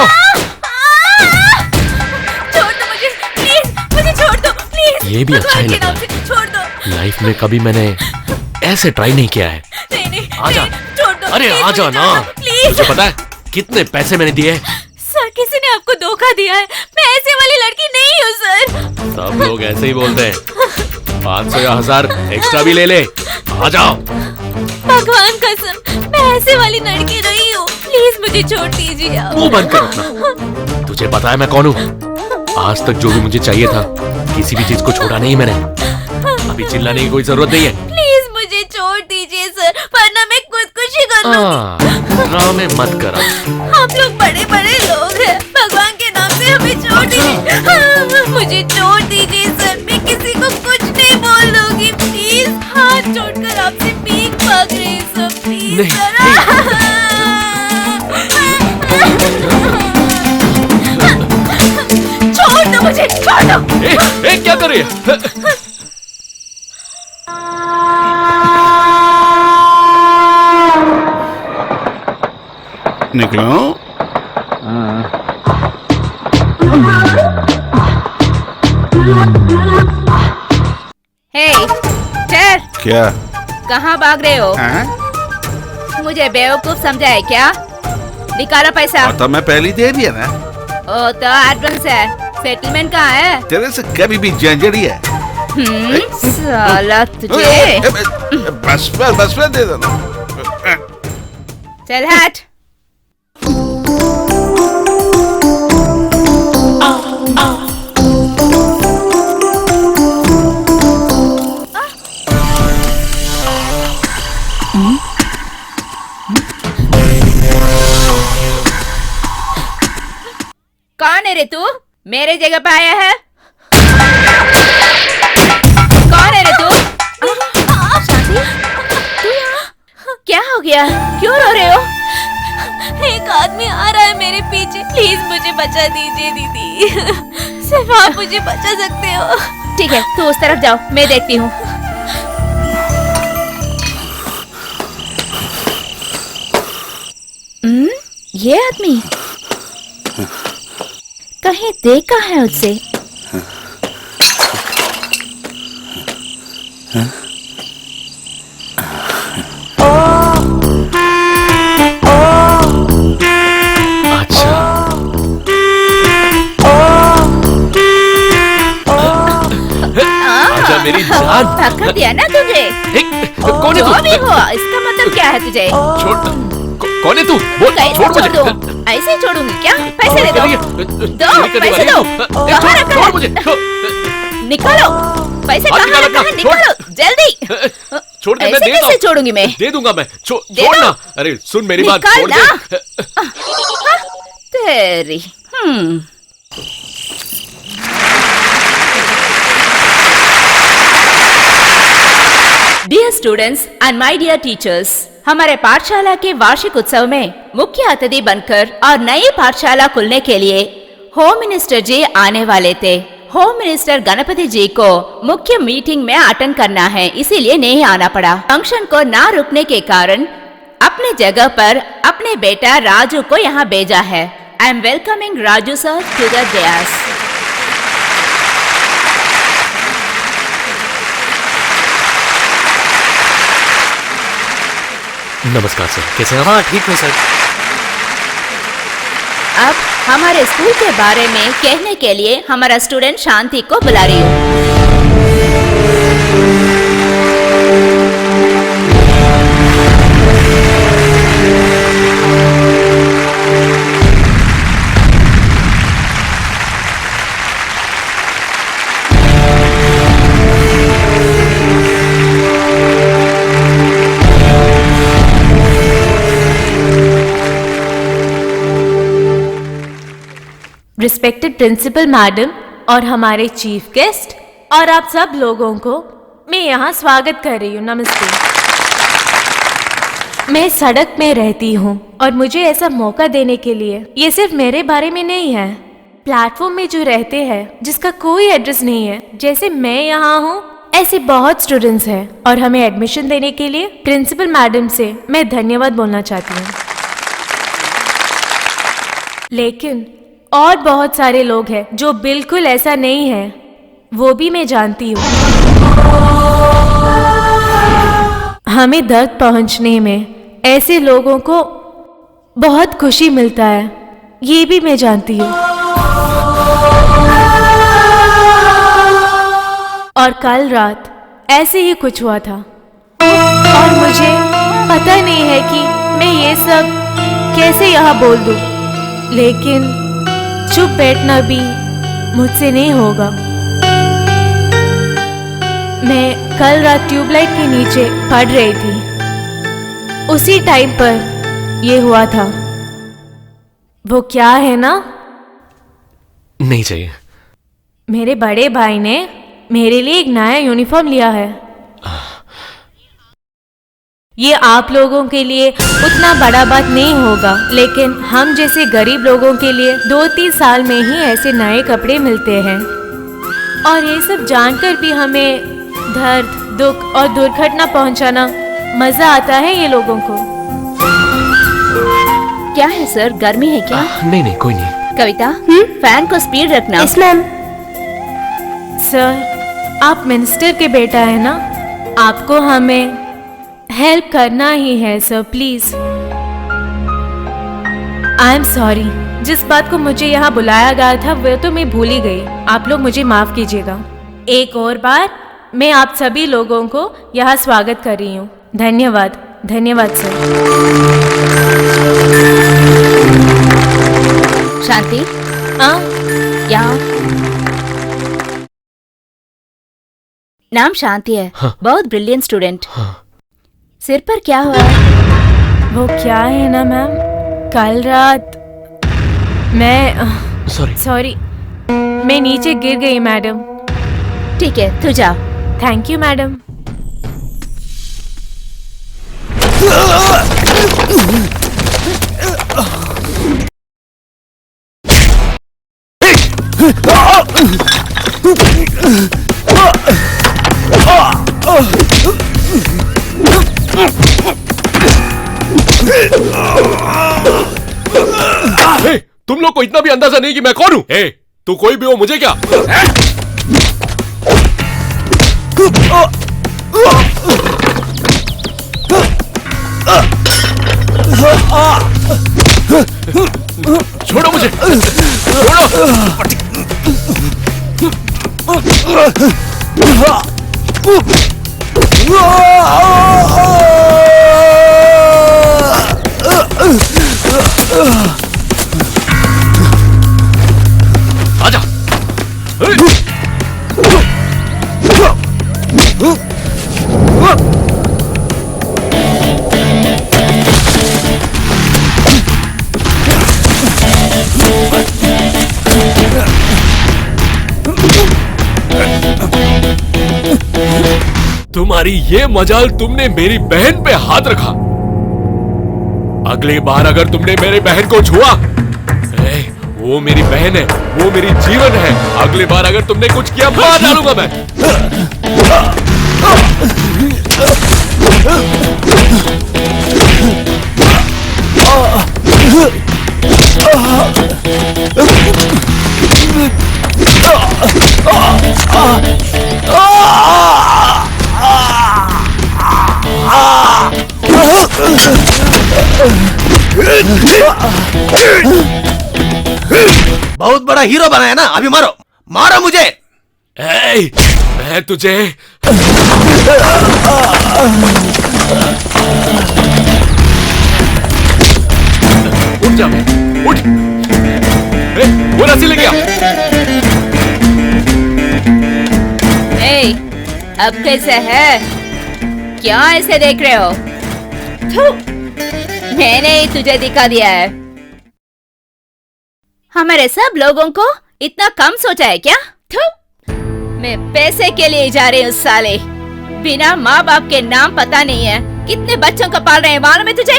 छोड़ दो मुझे प्लीज, मुझे छोड़ दो प्लीज। ये भी अच्छा ही भगवान के लगा। नाम से छोड़ दो। लाइफ में कभी मैंने ऐसे ट्राई नहीं किया है। नहीं नहीं आजा। नहीं, छोड़ दो अरे प्लीज, आजा मुझे ना। छोड़ दो, प्लीज। तुझे पता है कितने पैसे मैंने दिए? सर किसी ने आपको धोखा दिया है, मैं ऐसे वाली लड़की नहीं हूँ सर। सब लोग ऐसे ही बोलते हैं। 500 या 1000 एक्स्ट्रा भी ले ले। आ जाओ। भगवान कसम, मैं ऐसे वाली लड़की नहीं हूँ, प्लीज मुझे छोड़ दीजिए आप। मुंह बंद कर अपना। तुझे पता है मैं कौन हूँ? आज तक जो भी मुझे चाहिए था, किसी भी चीज को छोड़ा नहीं मैंने। अभी चिल्लाने की कोई जरूरत नहीं है। प्लीज मुझे छोड़ दीजिए सर, वरना मैं खुदकुशी कर लूंगी। ड्रामे मत कर। आप लोग बड़े बड़े लोग हैं, भगवान के नाम से हमें छोड़ दीजिए। मुझे छोड़ दीजिए सर, मैं किसी को कुछ नहीं बोल दूंगी, प्लीज। हाथ जोड़कर आपसे भीख मांग रही हूँ सर, प्लीज नहीं, सर। छोड़ दो मुझे, छोड़ दो। ए, क्या कर रही है? निकलो। हे सर, क्या? कहाँ भाग रहे हो? हाँ? मुझे बेवकूफ समझा है क्या? निकालो पैसा। और तो मैं पहले दे दिया ना। ओ तो एडवांस है, सेटलमेंट कहाँ है? तेरे से कभी भी झंझड़ी है। साला तुझे। बस में दे देना। चल हट। कौन है रे तू? मेरे जगह पे आया है? कौन है रे तू? शांति, तू यहाँ? क्या हो गया? क्यों रो रहे हो? एक आदमी आ रहा है मेरे पीछे, प्लीज मुझे बचा दीजिए दीदी। सिर्फ आप मुझे बचा सकते हो। ठीक है, तू उस तरफ जाओ, मैं देखती हूँ। ये आदमी कहीं देखा है उससे। अच्छा। आजा मेरी जान। धक्का दिया ना तुझे? कौन है जो भी तू? हो, इसका मतलब क्या है तुझे? कौन है तू? बोल, कैसे छोड़ मुझे। छोड़ दूं? ऐसे ही छोड़ूंगी क्या? पैसे दे दो। दो, पैसे दो। कहाँ रखा छोड़ है? मुझे। निकालो, पैसे हाथ कहाँ निकालो रखा है? अपना, निकालो जल्दी। छोड़ दे, मैं ऐसे देता कैसे हूँ। छोड़ूंगी मैं? दे दूंगा मैं। दे छोड़ दो। ना। अरे सुन मेरी बात, निकाल छोड़ ना। दे। तेरी dear students and my dear teachers, हमारे पाठशाला के वार्षिक उत्सव में मुख्य अतिथि बनकर और नई पाठशाला खुलने के लिए होम मिनिस्टर जी आने वाले थे। होम मिनिस्टर गणपति जी को मुख्य मीटिंग में अटेंड करना है, इसीलिए नहीं आना पड़ा। फंक्शन को ना रुकने के कारण अपने जगह पर अपने बेटा राजू को यहाँ भेजा है। I am welcoming Raju sir to the dais. नमस्कार सर, कैसे हैं आप? हाँ ठीक हूँ सर। अब हमारे स्कूल के बारे में कहने के लिए हमारा स्टूडेंट शांति को बुला रही हूँ। रिस्पेक्टेड प्रिंसिपल मैडम और हमारे चीफ गेस्ट और आप सब लोगों को मैं यहाँ स्वागत कर रही हूँ। नमस्ते। मैं सड़क में रहती हूँ और मुझे ऐसा मौका देने के लिए ये सिर्फ मेरे बारे में नहीं है, प्लेटफॉर्म में जो रहते हैं जिसका कोई एड्रेस नहीं है, जैसे मैं यहाँ हूँ, ऐसे बहुत स्टूडेंट्स हैं और हमें एडमिशन देने के लिए प्रिंसिपल मैडम से मैं धन्यवाद बोलना चाहती हूँ। लेकिन और बहुत सारे लोग हैं जो बिल्कुल ऐसा नहीं है, वो भी मैं जानती हूँ। हमें दर्द पहुंचने में ऐसे लोगों को बहुत खुशी मिलता है, ये भी मैं जानती हूँ। और कल रात ऐसे ही कुछ हुआ था और मुझे पता नहीं है कि मैं ये सब कैसे यहाँ बोल दूँ, लेकिन चुप बैठना भी मुझसे नहीं होगा। मैं कल रात ट्यूबलाइट के नीचे पड़ रही थी, उसी टाइम पर ये हुआ था। वो क्या है ना, नहीं चाहिए। मेरे बड़े भाई ने मेरे लिए एक नया यूनिफॉर्म लिया है। ये आप लोगों के लिए उतना बड़ा बात नहीं होगा, लेकिन हम जैसे गरीब लोगों के लिए 2-3 साल में ही ऐसे नए कपड़े मिलते हैं। और ये सब जानकर भी हमें दर्द, दुख और दुर्घटना पहुंचाना मजा आता है ये लोगों को। क्या है सर, गर्मी है क्या? नहीं नहीं, कोई नहीं। कविता, फैन को स्पीड रखना। Yes ma'am. सर, आप मिनिस्टर के बेटा है ना, आपको हमें हेल्प करना ही है sir, please. I am sorry, जिस बात को मुझे यहाँ बुलाया गया था वो तो मैं भूल ही गई। आप लोग मुझे माफ कीजिएगा। एक और बार मैं आप सभी लोगों को यहाँ स्वागत कर रही हूँ। धन्यवाद, धन्यवाद सर। शांति, यहाँ। नाम शांति है। हाँ। बहुत ब्रिलियंट स्टूडेंट। हाँ। सिर पर क्या हुआ है? वो क्या है ना मैम, कल रात मैं सॉरी मैं नीचे गिर गई मैडम। ठीक है, तू जा। Thank you madam. हे, तुम लोग को इतना भी अंदाजा नहीं कि मैं कौन हूं? हे, तू कोई भी हो, मुझे क्या? छोड़ो मुझे, आजा। तुम्हारी ये मजाल, तुमने मेरी बहन पे हाथ रखा। अगली बार अगर तुमने मेरी बहन को छुआ, वो मेरी बहन है, वो मेरी जीवन है। अगली बार अगर तुमने कुछ किया, मार डालूंगा मैं। बहुत बड़ा हीरो बना है ना, अभी मारो, मारो मुझे। मैं तुझे उठ जा, उठ। वो रस्सी ले गया। अब कैसे है? क्या ऐसे देख रहे हो? मैंने ही तुझे दिखा दिया है। हमारे सब लोगों को इतना कम सोचा है क्या? मैं पैसे के लिए जा रही हूँ साले। बिना माँ बाप के नाम पता नहीं है कितने बच्चों को पाल रहे हैं, मालूम है तुझे?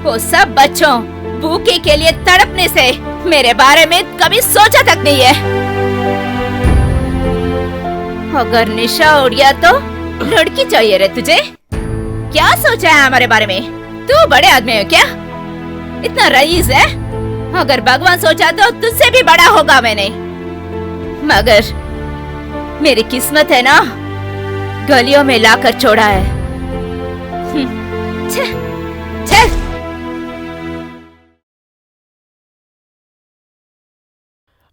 वो सब बच्चों भूखे के लिए तड़पने से मेरे बारे में कभी सोचा तक नहीं है। अगर निशा उड़ गया तो लड़की चाहिए रे तुझे? क्या सोचा है हमारे बारे में? तू बड़े आदमी है क्या? इतना रईस है? अगर भगवान सोचा तो तुझसे भी बड़ा होगा मैंने, मगर मेरी किस्मत है ना, गलियों में लाकर छोड़ा है। चल।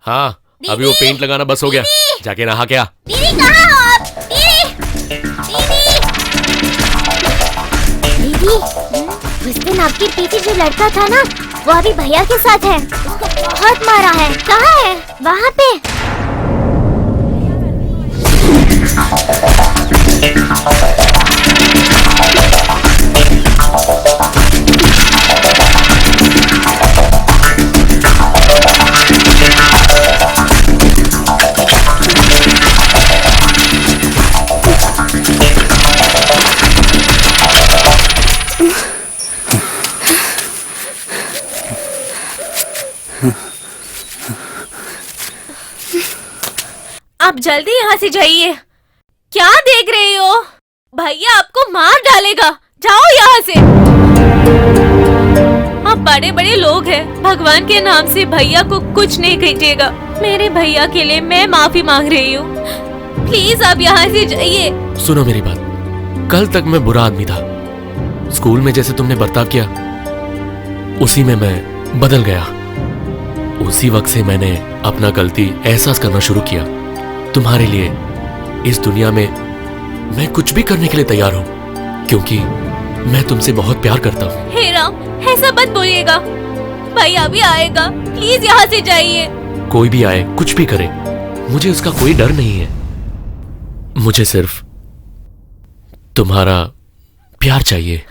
हाँ, अभी वो पेंट लगाना बस हो गया, जाके नहा क्या। दीदी कहाँ हो आप? दीदी, उस दिन आपके पीछे जो लड़का था ना, वो अभी भैया के साथ है। उसको बहुत मारा है। कहाँ है? वहाँ पे। आप जल्दी यहाँ से जाइए। क्या देख रही हो? भैया आपको मार डालेगा। जाओ यहाँ से। आप बड़े बड़े लोग हैं, भगवान के नाम से भैया को कुछ नहीं कीजिएगा। मेरे भैया के लिए मैं माफी मांग रही हूँ। प्लीज आप यहाँ से जाइए। सुनो मेरी बात, कल तक मैं बुरा आदमी था। स्कूल में जैसे तुमने बर्ताव किया, उसी में मैं बदल गया। उसी वक्त से मैंने अपना गलती एहसास करना शुरू किया। तुम्हारे लिए इस दुनिया में मैं कुछ भी करने के लिए तैयार हूँ, क्योंकि मैं तुमसे बहुत प्यार करता हूँ। हे राम, ऐसा मत बोलिएगा। भैया भी आएगा। प्लीज यहाँ से जाइए। कोई भी आए, कुछ भी करे, मुझे उसका कोई डर नहीं है। मुझे सिर्फ तुम्हारा प्यार चाहिए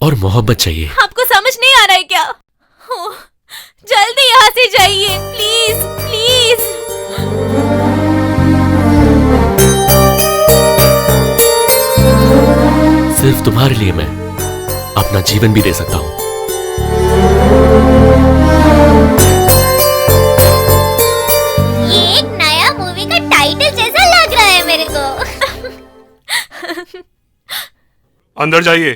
और मोहब्बत चाहिए। आपको समझ नहीं आ रहा है क्या? ओह, जल्दी यहाँ से जाइए प्लीज प्लीज। सिर्फ तुम्हारे लिए मैं अपना जीवन भी दे सकता हूँ। ये एक नया मूवी का टाइटल जैसा लग रहा है मेरे को। अंदर जाइए।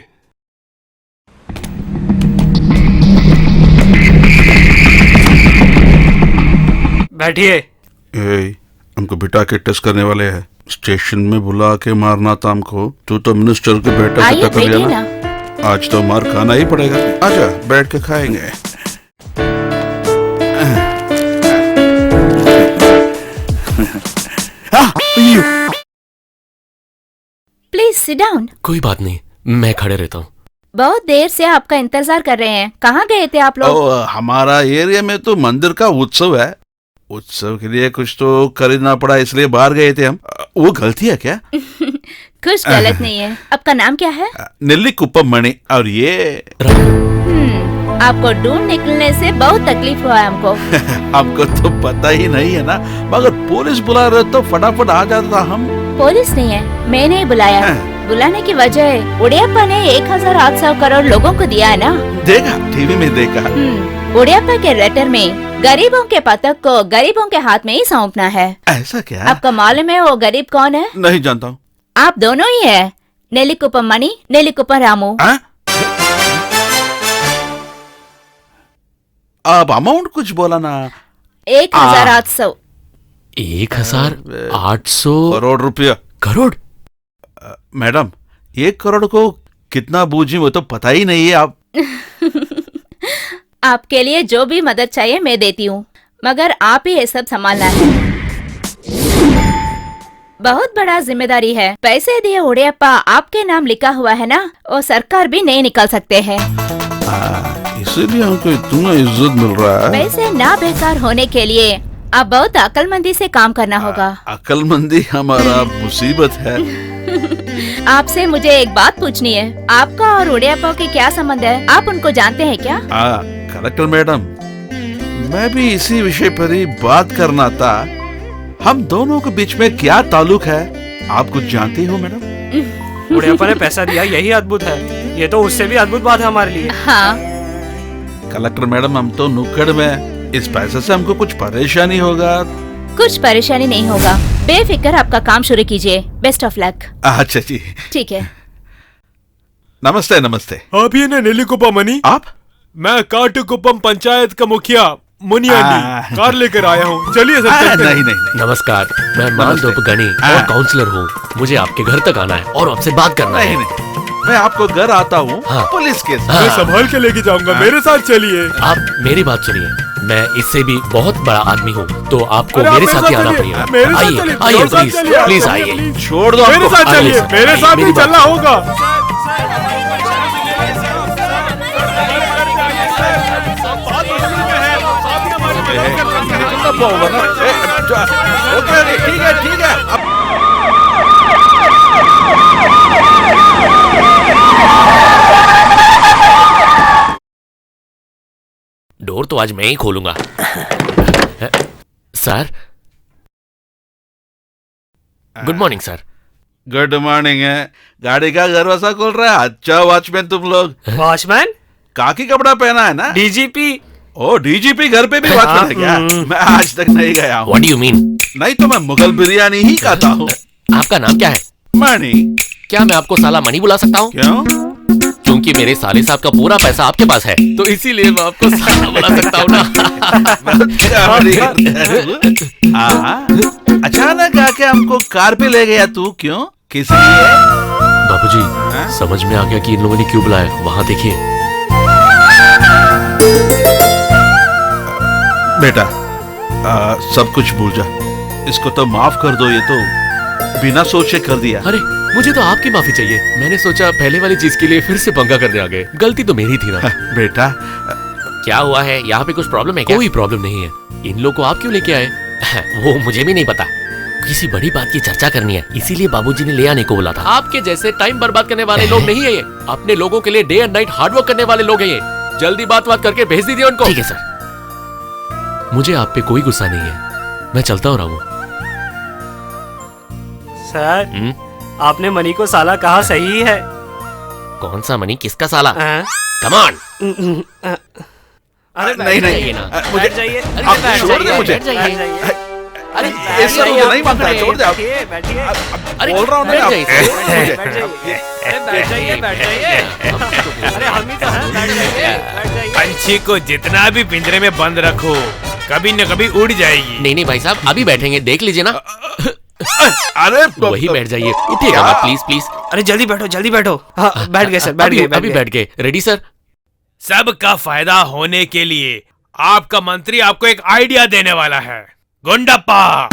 बैठिए। हमको बिठा के टेस्ट करने वाले हैं। स्टेशन में बुला के मारना था हमको। तू तो मिनिस्टर के बेटा से टक्कर लिया ना। आज तो मार खाना ही पड़ेगा। आजा, बैठ के खाएंगे। Please sit down. कोई बात नहीं, मैं खड़े रहता हूँ। बहुत देर से आपका इंतजार कर रहे हैं। कहाँ गए थे आप लोग? हमारा एरिया में तो मंदिर का उत्सव है। उत्सव के लिए कुछ तो खरीदना पड़ा, इसलिए बाहर गए थे हम। वो गलती है क्या? कुछ गलत नहीं है। आपका नाम क्या है? नेल्ली कुप्पम मणि। और ये आपको ढूंढ निकलने से बहुत तकलीफ हुआ है हमको। हमको तो पता ही नहीं है ना, मगर पुलिस बुला रहे तो फटाफट आ जाता हम। पुलिस नहीं है, मैंने ही बुलाया। बुलाने की वजह उड़ियाप्पा ने 1800 करोड़ लोगों को दिया है ना। देखा, टीवी में देखा। उड़ियाप्पा के लेटर में गरीबों के पदक को गरीबों के हाथ में ही सौंपना है। ऐसा क्या? आपको मालूम है वो गरीब कौन है? नहीं जानता हूँ। आप दोनों ही है, नेल्ली कुप्पम मणि, नेल्ली कुप्पम रामू। अब अमाउंट कुछ बोला ना। 1800। 1800 करोड़ रुपया। करोड़? मैडम, 1 करोड़ को कितना बूझी वो तो पता ही नहीं है। आप आपके लिए जो भी मदद चाहिए मैं देती हूँ, मगर आप ही ये सब संभालना है। बहुत बड़ा जिम्मेदारी है। पैसे दिए उड़ियाप्पा आपके नाम लिखा हुआ है ना, वो सरकार भी नहीं निकल सकते हैं। इसीलिए हमको इतना इज्जत मिल रहा है। पैसे ना बेकार होने के लिए आप बहुत अक्लमंदी से काम करना होगा। अक्लमंदी हमारा मुसीबत है। आपसे मुझे एक बात पूछनी है। आपका और उड़ियाप्पा के क्या संबंध है? आप उनको जानते हैं क्या? कलेक्टर मैडम, मैं भी इसी विषय पर ही बात करना था। हम दोनों के बीच में क्या ताल्लुक है, आप कुछ जानती हो मैडम? उड़ियाप्पा ने पैसा दिया, यही अद्भुत है। ये तो उससे भी अद्भुत बात है हमारे लिए। हाँ। कलेक्टर मैडम, हम तो नुक्कड़ में। इस पैसे से हमको कुछ परेशानी होगा? कुछ परेशानी नहीं होगा, बेफिक्र आपका काम शुरू कीजिए। Best of luck. अच्छा जी, ठीक है। नमस्ते। नमस्ते। आप ही है ना नेल्ली कुप्पम मणि? आप? मैं काटुकुप्पम पंचायत का मुखिया मुनियानी कार लेकर आया हूँ। चलिए सर चलते हैं। नहीं। नमस्कार, मैं मालदोप गणी और काउंसलर हूँ। मुझे आपके घर तक आना है और आपसे बात करना है। नहीं, मैं आपको घर आता हूँ पुलिस के साथ। मैं संभाल के लेके जाऊंगा, मेरे साथ चलिए। आप मेरी बात सुनिए, मैं इससे भी बहुत बड़ा आदमी हूँ, तो आपको अरे मेरे आप साथ ही आना चलिए, पड़ेगा। मेरे साथ आइए चलिए, आइए मेरे साथ प्लीज चलिए, प्लीज आप आइए। चलिए। छोड़ दो मेरे हमको। साथ आइए चलिए, सर, मेरे आइए, साथ मेरी ही बात चलना होगा। ठीक है डोर तो आज मैं ही खोलूंगा। Sir, good morning sir. Good morning है। गाड़ी का दरवाजा खोल रहा है। अच्छा वॉचमैन तुम लोग। वॉचमैन? काकी कपड़ा पहना है ना? डीजीपी। ओ डीजीपी घर पे भी वॉचमैन है क्या? मैं आज तक नहीं गया हूँ। What do you mean? नहीं तो मैं मुगल बिरयानी ही खाता हूँ। आपका नाम क्या है? मणि। क्या मैं आपको साला मणि बुला सकता हूँ? क्यों? क्योंकि मेरे साले साहब का पूरा पैसा आपके पास है, तो इसीलिए मैं आपको साला बुला सकता हूँ ना। अचानक आके हमको कार पे ले गया तू, क्यों? किस लिए? बाबूजी, समझ में आ गया कि इन लोगों ने क्यों बुलाया। वहाँ देखिए। बेटा सब कुछ भूल जा। इसको तो माफ कर दो। ये तो बिना सोचे कर दिया। अरे मुझे तो आपकी माफी चाहिए। मैंने सोचा पहले वाली चीज के लिए फिर से पंगा करने आ गए। गलती तो मेरी थी ना। बेटा क्या हुआ है? यहाँ पे कुछ प्रॉब्लम है क्या? कोई प्रॉब्लम नहीं है। इन लोग को आप क्यों लेके आए? वो मुझे भी नहीं पता। किसी बड़ी बात की चर्चा करनी है, इसीलिए बाबूजी ने ले आने को बोला था। आपके जैसे टाइम बर्बाद करने वाले लोग नहीं है ये। अपने लोगों के लिए day and night hard work करने वाले लोग हैं ये। जल्दी बात करके भेज दीजिए उनको। ठीक है सर। मुझे आप पे कोई गुस्सा नहीं है। मैं चलता हूँ रामू। सर, आपने मनी को साला कहा सही है। कौन सा मनी? किसका साला? Come on. अरे नहीं मुझे जाइए। आप छोड़ दे मुझे। अरे ये सब मुझे नहीं मानता है। छोड़ दे आप। अरे बोल रहा हूँ ना। बैठ जाइए। अरे हम ही तो हैं। बैठ जाइए। पंछी को जितना भी पिंजरे में बंद रखो, कभी न कभी उड़ जाएगी। नहीं भाई साहब, अभी बैठेंगे, देख लीजिए ना। अरे वही बैठ जाइए। उठिएगा मत प्लीज प्लीज। अरे जल्दी बैठो। हाँ, बैठ गए सर, बैठ गए। अभी बैठ गए। Ready sir? सबका फायदा होने के लिए आपका मंत्री आपको एक आइडिया देने वाला है। गुंडप्पा।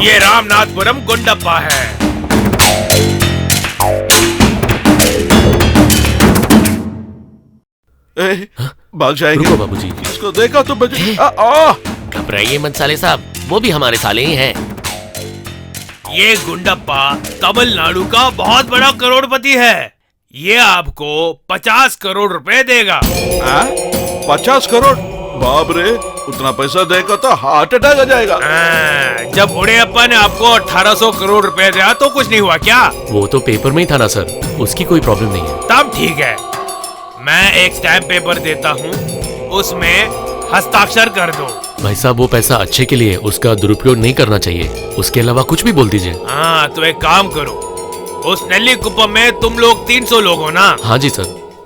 ये रामनाथपुरम गुंडप्पा है। भाग जाएंगे। रुको बाबूजी। इसको देखा तो घबराइए मत साले साहब, वो भी हमारे साले ही हैं। ये गुंडप्पा तमिलनाडु का बहुत बड़ा करोड़पति है। ये आपको 50 करोड़ रुपए देगा। 50 करोड़? बाप रे, उतना पैसा देगा तो हार्ट अटैक आ जाएगा। जब उड़ेप्पा ने आपको 1800 करोड़ रुपए दिया तो कुछ नहीं हुआ क्या? वो तो पेपर में ही था ना सर, उसकी कोई प्रॉब्लम नहीं है। तब ठीक है, मैं एक स्टैम्प पेपर देता हूँ, उसमें हस्ताक्षर कर दो। भाई साहब, वो पैसा अच्छे के लिए, उसका दुरुपयोग नहीं करना चाहिए। उसके अलावा कुछ भी बोल दीजिए। हाँ तो एक काम करो, उस नेल्लीकुप्पम में तुम लोग 300 लोग हो ना? हाँ जी सर।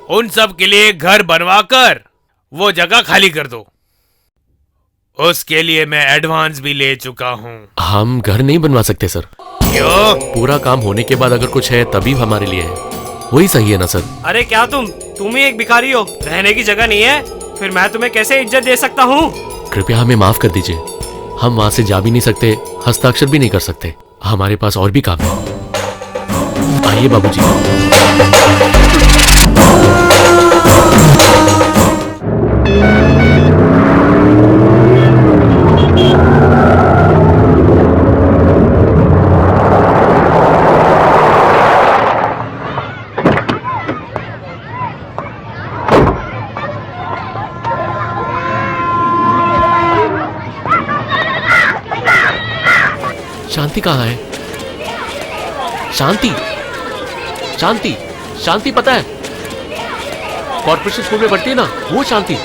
उन सब के लिए घर बनवा कर वो जगह खाली कर दो। उसके लिए मैं एडवांस भी ले चुका हूँ। हम घर नहीं बनवा सकते सर। क्यों? पूरा काम होने के बाद अगर कुछ है तभी हमारे लिए है। वही सही है ना सर? अरे क्या तुम ही एक भिखारी हो? रहने की जगह नहीं है, फिर मैं तुम्हें कैसे इज्जत दे सकता हूँ? कृपया हमें माफ कर दीजिए। हम वहाँ से जा भी नहीं सकते, हस्ताक्षर भी नहीं कर सकते। हमारे पास और भी काम है। आइए बाबूजी। शांति कहाँ है? शांति शांति शांति पता है, कॉर्पोरेशन स्कूल में पढ़ती है ना, वो शांति।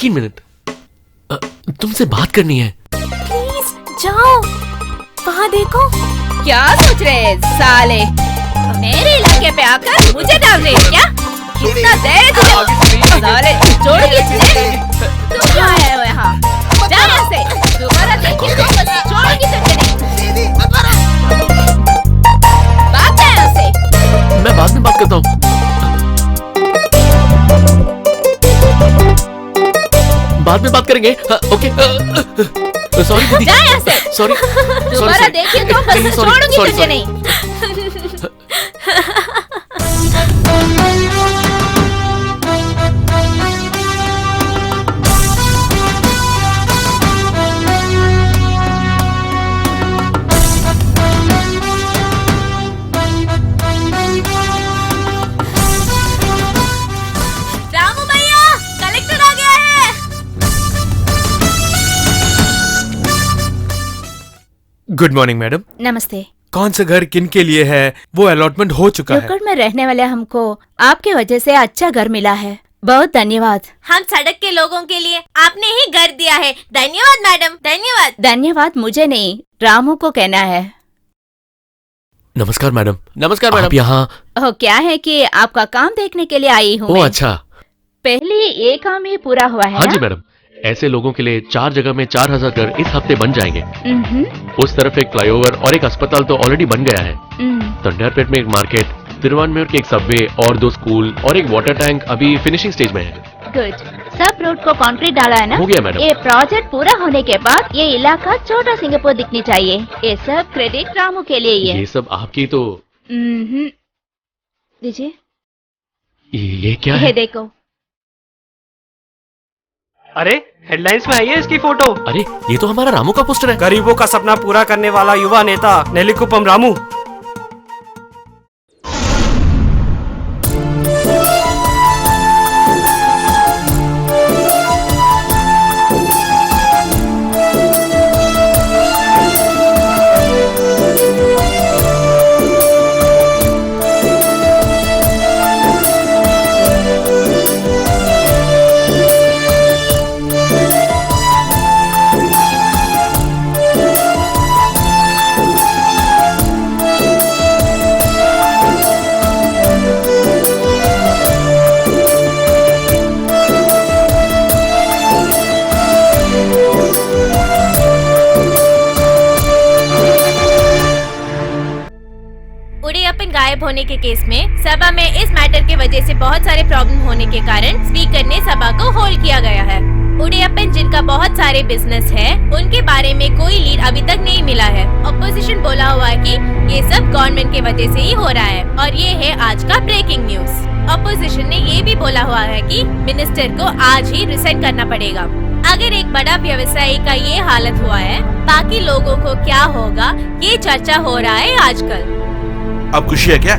एक ही मिनट, तुमसे बात करनी है। प्लीज जाओ, वहाँ देखो। क्या सोच रहे हैं साले? मेरे इलाके पे आकर मुझे डाल रहे हैं क्या? कितना देर तुझे? साले छोड़ोगी तुझे? तू क्यों आया हो यहाँ? जा यहाँ से। दोबारा देखी तो बस छोड़ोगी तुझे नहीं। भाग जा यहाँ से। मैं बाद में बात करता हूँ। बाद में बात करेंगे। ओके। सॉरी दीदी। जा यहाँ से। सॉरी। दोबारा देखी तो बस छोड़ूंगी तुझे नहीं। रामू भैया, कलेक्टर आ गया है। Good morning madam. नमस्ते। कौन सा घर किन के लिए है वो अलॉटमेंट हो चुका है। लोकल में रहने वाले हमको आपके वजह से अच्छा घर मिला है, बहुत धन्यवाद। हम सड़क के लोगों के लिए आपने ही घर दिया है, धन्यवाद मैडम, धन्यवाद। धन्यवाद मुझे नहीं, रामू को कहना है। नमस्कार मैडम। नमस्कार मैडम। आप यहाँ? क्या है कि आपका काम देखने के लिए आई हूँ। ओह अच्छा। पहले ये काम ही पूरा हुआ है। हाँ जी मैडम, ऐसे लोगों के लिए 4 जगह में 4000 घर इस हफ्ते बन जाएंगे। उस तरफ एक फ्लाईओवर और एक अस्पताल तो ऑलरेडी बन गया है। तंडारपेट में एक मार्केट, तिरुवानमेर के एक सबवे और 2 स्कूल और एक वाटर टैंक अभी फिनिशिंग स्टेज में है। गुड। सब रोड को कंक्रीट डाला है ना? हो गया मैडम। ये प्रोजेक्ट पूरा होने के बाद ये इलाका छोटा सिंगापुर दिखनी चाहिए। ये सब क्रेडिट रामू के लिए ही है। ये सब आपकी तो। दीजिए। ये क्या है? ये देखो। अरे हेडलाइंस में आई है इसकी फोटो। अरे ये तो हमारा रामू का पोस्टर है। गरीबों का सपना पूरा करने वाला युवा नेता नेल्लीकुप्पम रामू। उड़ियप्पन गायब होने के केस में सभा में इस मैटर के वजह से बहुत सारे प्रॉब्लम होने के कारण स्पीकर ने सभा को होल्ड किया गया है। उड़ियप्पन जिनका बहुत सारे बिजनेस है, उनके बारे में कोई लीड अभी तक नहीं मिला है। अपोजिशन बोला हुआ है कि ये सब गवर्नमेंट के वजह से ही हो रहा है और ये है आज का ब्रेकिंग न्यूज। अपोजिशन ने ये भी बोला हुआ है कि मिनिस्टर को आज ही रिजाइन करना पड़ेगा। अगर एक बड़ा व्यवसायी का ये हालत हुआ है, बाकी लोगों को क्या होगा, ये चर्चा हो रहा है आजकल। अब खुशी है क्या?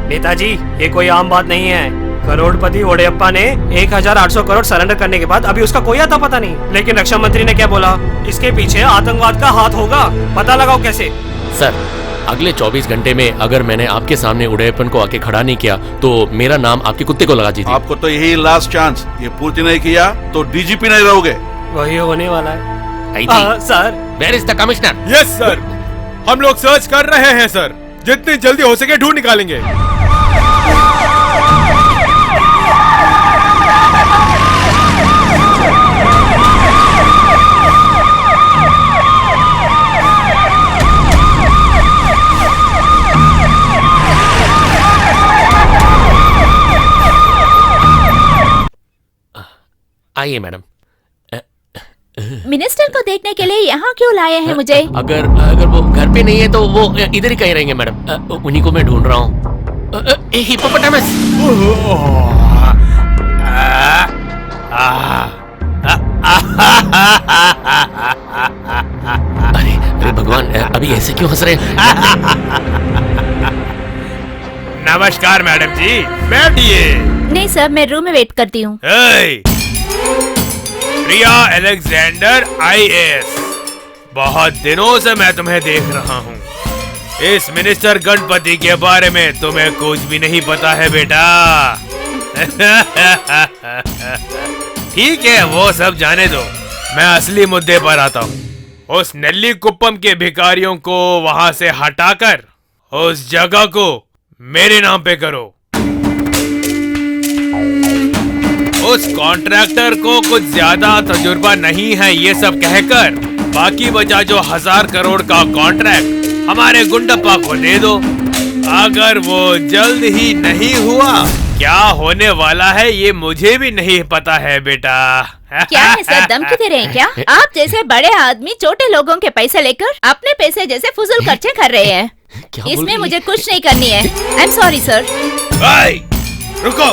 नेताजी, ये कोई आम बात नहीं है। करोड़पति ओडेयप्पा ने 1800 करोड़ सरेंडर करने के बाद अभी उसका कोई आता पता नहीं। लेकिन रक्षा मंत्री ने क्या बोला? इसके पीछे आतंकवाद का हाथ होगा, पता लगाओ कैसे। सर, अगले 24 घंटे में अगर मैंने आपके सामने उड़यप्पन को आके खड़ा नहीं किया तो मेरा नाम आपके कुत्ते को लगा दीजिए। आपको तो यही लास्ट चांस, ये पूर्ति नहीं किया तो डीजीपी नहीं रहोगे। वही होने वाला है। Sir, where is the commissioner? Yes sir, हम लोग सर्च कर रहे हैं सर, जितनी जल्दी हो सके ढूंढ निकालेंगे। आइए मैडम। मिनिस्टर को देखने के लिए यहाँ क्यों लाए हैं मुझे? अगर वो घर पे नहीं है तो वो इधर ही कहीं रहेंगे मैडम। उन्हीं को मैं ढूंढ रहा हूँ। हिप्पोपोटामस। अरे भगवान, अभी ऐसे क्यों हंस रहे हैं? नमस्कार मैडम जी, बैठिए। नहीं सर, मैं रूम में वेट करती हूँ। प्रिया अलेक्जेंडर आईएएस, बहुत दिनों से मैं तुम्हें देख रहा हूँ। इस मिनिस्टर गणपति के बारे में तुम्हें कुछ भी नहीं पता है बेटा। ठीक है, वो सब जाने दो। मैं असली मुद्दे पर आता हूँ। उस नेल्ली कुप्पम के भिखारियों को वहां से हटाकर उस जगह को मेरे नाम पे करो। उस कॉन्ट्रैक्टर को कुछ ज्यादा तजुर्बा नहीं है ये सब कहकर बाकी बचा जो 1000 करोड़ का कॉन्ट्रैक्ट हमारे गुंडप्पा को दे दो। अगर वो जल्द ही नहीं हुआ, क्या होने वाला है ये मुझे भी नहीं पता है बेटा। क्या है सर, धमकी दे रहे हैं क्या? आप जैसे बड़े आदमी छोटे लोगों के पैसे लेकर अपने पैसे जैसे फुजूल खर्चे कर रहे हैं। इसमें मुझे कुछ नहीं करनी है। I am sorry sir. रुको,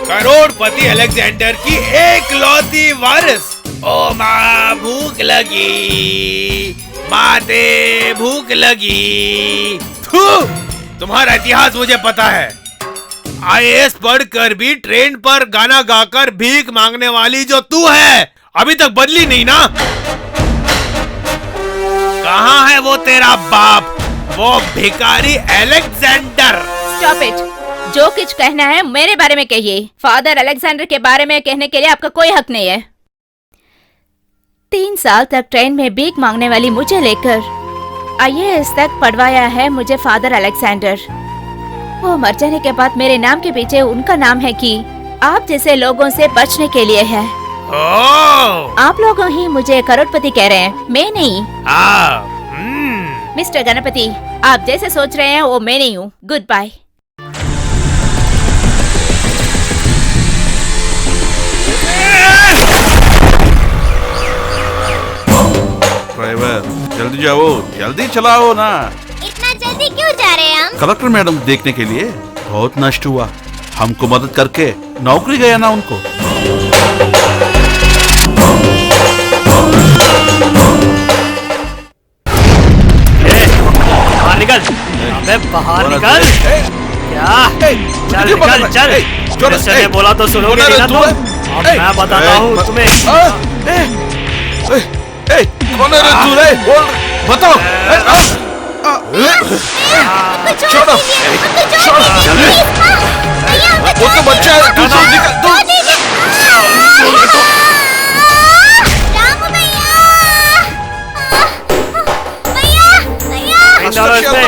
करोड़पति अलेक्जेंडर की एकलौती वारिस। ओ माँ भूख लगी, माते भूख लगी। थू, तुम्हारा इतिहास मुझे पता है। IAS पढ़कर भी ट्रेन पर गाना गाकर भीख मांगने वाली जो तू है, अभी तक बदली नहीं ना? कहाँ है वो तेरा बाप, वो भिखारी अलेक्जेंडर? Stop it. जो कुछ कहना है मेरे बारे में कहिए। फादर अलेक्जेंडर के बारे में कहने के लिए आपका कोई हक नहीं है। 3 साल तक ट्रेन में भीख मांगने वाली मुझे लेकर IAS तक पढ़वाया है मुझे फादर अलेक्जेंडर। वो मर जाने के बाद मेरे नाम के पीछे उनका नाम है कि आप जैसे लोगों से बचने के लिए है। आप लोग ही मुझे करोड़पति कह रहे हैं, मैं नहीं। मिस्टर गणपति, आप जैसे सोच रहे हैं वो मैं नहीं हूँ। Good bye. ड्राइवर जल्दी जाओ, जल्दी चलाओ ना। इतना जल्दी क्यों जा रहे हैं हम? कलेक्टर मैडम देखने के लिए। बहुत नष्ट हुआ, हमको मदद करके नौकरी गया ना उनको। बाहर निकल, अबे बाहर निकल। क्या? चल निकल, चल। मिस्टर ने बोला तो सुनोगे नहीं ना तुम? अब मैं बताता हूँ तुम्हें। कौन है रे तू रे? बोल, बताओ। छोड़ो, वो तो बच्चा है। तू छोड़, निकल तू।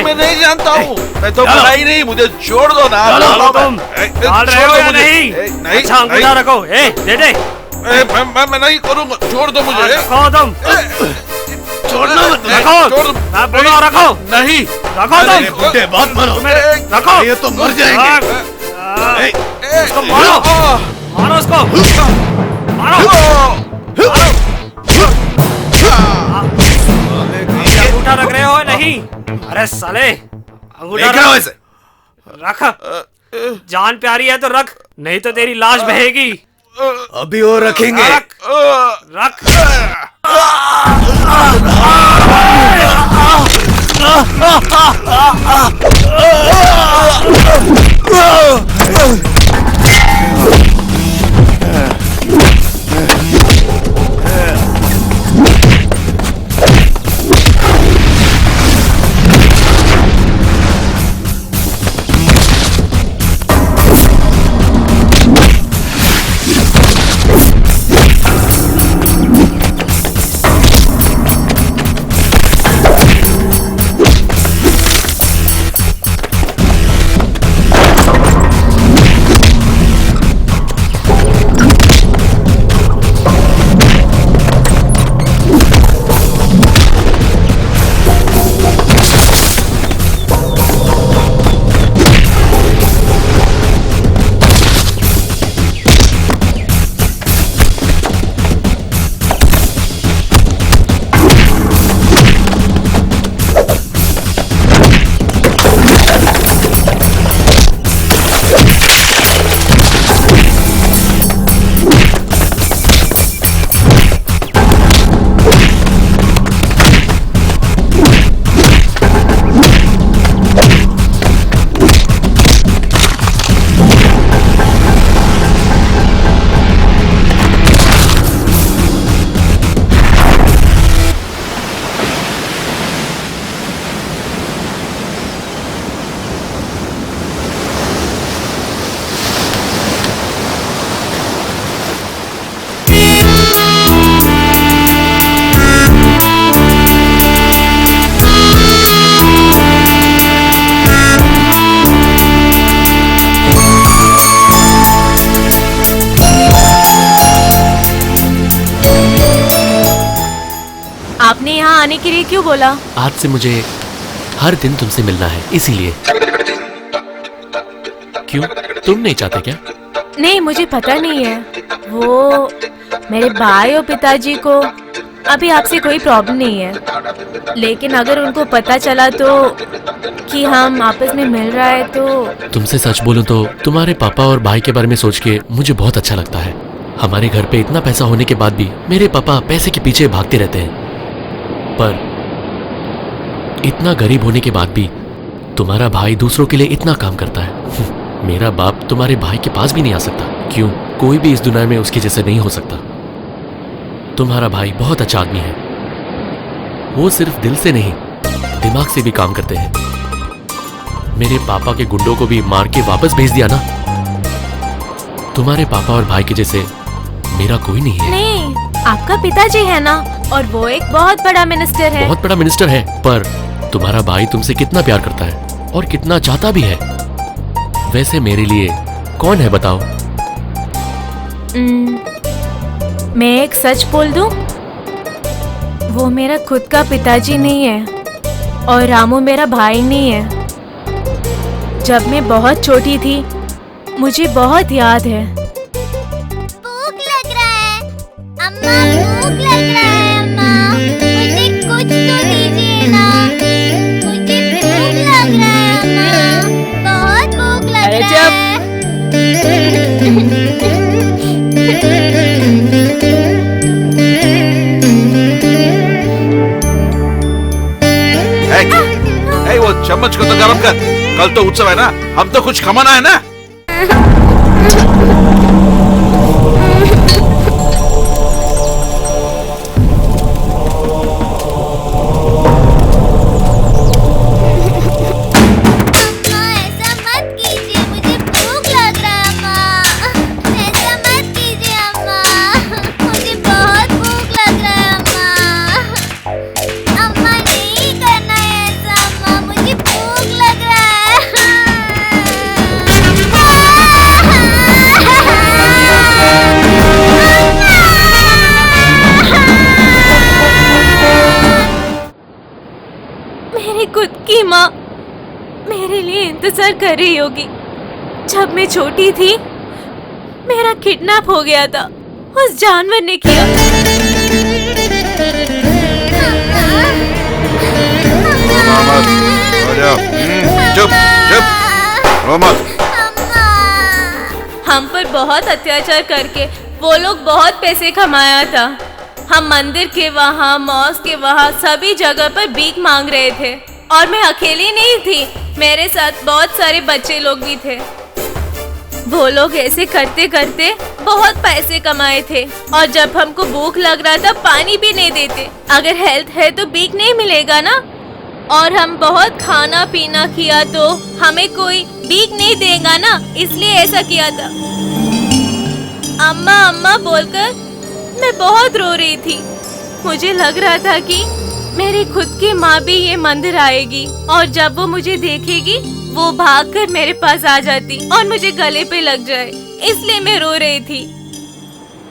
मैं नहीं जानता हूँ, मैं तो बता ही नहीं। मुझे छोड़ दो ना। छोड़ दो नहीं। अच्छा अंगूठा रखो। दे दे। मैं नहीं करूँगा, छोड़ दो मुझे। रखो तुम, छोड़ना मत। रखो। मैं बोला रखो। नहीं रखो तुम। बुड्ढे बात मानो। रखो, ये तो मर जाएंगे। उसको मारो, मारो उसको, मारो। अंगूठा रख रहे हो नहीं? अरे साले, अंगूठा रख। रख, जान प्यारी है तो रख, नहीं तो तेरी लाश बहेगी। अभी वो रखेंगे। रख, रख। आपने यहाँ आने के लिए क्यों बोला? आज से मुझे हर दिन तुमसे मिलना है, इसीलिए। क्यों, तुम नहीं चाहते क्या? नहीं, मुझे पता नहीं है। वो मेरे भाई और पिताजी को अभी आपसे कोई प्रॉब्लम नहीं है, लेकिन अगर उनको पता चला तो कि हम आपस में मिल रहा है तो। तुमसे सच बोलूं तो तुम्हारे पापा और भाई के बारे में सोच के मुझे बहुत अच्छा लगता है। हमारे घर पे इतना पैसा होने के बाद भी मेरे पापा पैसे के पीछे भागते रहते हैं, पर इतना गरीब होने के बाद भी तुम्हारा भाई दूसरों के लिए इतना काम करता है। मेरा बाप तुम्हारे भाई के पास भी नहीं आ सकता। क्यों, कोई भी इस दुनिया में उसके जैसे नहीं हो सकता। तुम्हारा भाई बहुत अच्छा आदमी है। वो सिर्फ दिल से नहीं, दिमाग से भी काम करते हैं। मेरे पापा के गुंडों को भी मार के वापस भेज दिया ना। तुम्हारे पापा और भाई के जैसे मेरा कोई नहीं है। नहीं, आपका पिताजी है ना, और वो एक बहुत बड़ा मिनिस्टर है। बहुत बड़ा मिनिस्टर है, पर तुम्हारा भाई तुमसे कितना प्यार करता है और कितना चाहता भी है। वैसे मेरे लिए कौन है बताओ? मैं एक सच बोल दूं? वो मेरा खुद का पिताजी नहीं है और रामू मेरा भाई नहीं है। जब मैं बहुत छोटी थी, मुझे बहुत याद है। भूख लग रहा है अम्मा, भूख लग रहा है अम्मा, मुझे कुछ तो दीजिए ना, मुझे भूख लग रहा है अम्मा, बहुत भूख लग रहा है। वो चम्मच को तो गरम कर, कल तो उत्सव है ना, हम तो कुछ कमाना है ना। खुद की माँ मेरे लिए इंतजार कर रही होगी। जब मैं छोटी थी, मेरा किडनैप हो गया था, उस जानवर ने किया। चुप चुप, रो मत। हम पर बहुत अत्याचार करके वो लोग बहुत पैसे कमाया था। हम मंदिर के वहाँ, मॉस्क के वहाँ, सभी जगह पर भीख मांग रहे थे। और मैं अकेली नहीं थी, मेरे साथ बहुत सारे बच्चे लोग भी थे। वो लोग ऐसे करते करते बहुत पैसे कमाए थे, और जब हमको भूख लग रहा था, पानी भी नहीं देते। अगर हेल्थ है तो भीख नहीं मिलेगा ना, और हम बहुत खाना पीना किया तो हमें कोई भीख नहीं देगा ना, इसलिए ऐसा किया था। अम्मा अम्मा बोलकर मैं बहुत रो रही थी। मुझे लग रहा था कि मेरी खुद की माँ भी ये मंदिर आएगी, और जब वो मुझे देखेगी, वो भागकर मेरे पास आ जाती और मुझे गले पे लग जाए। इसलिए मैं रो रही थी,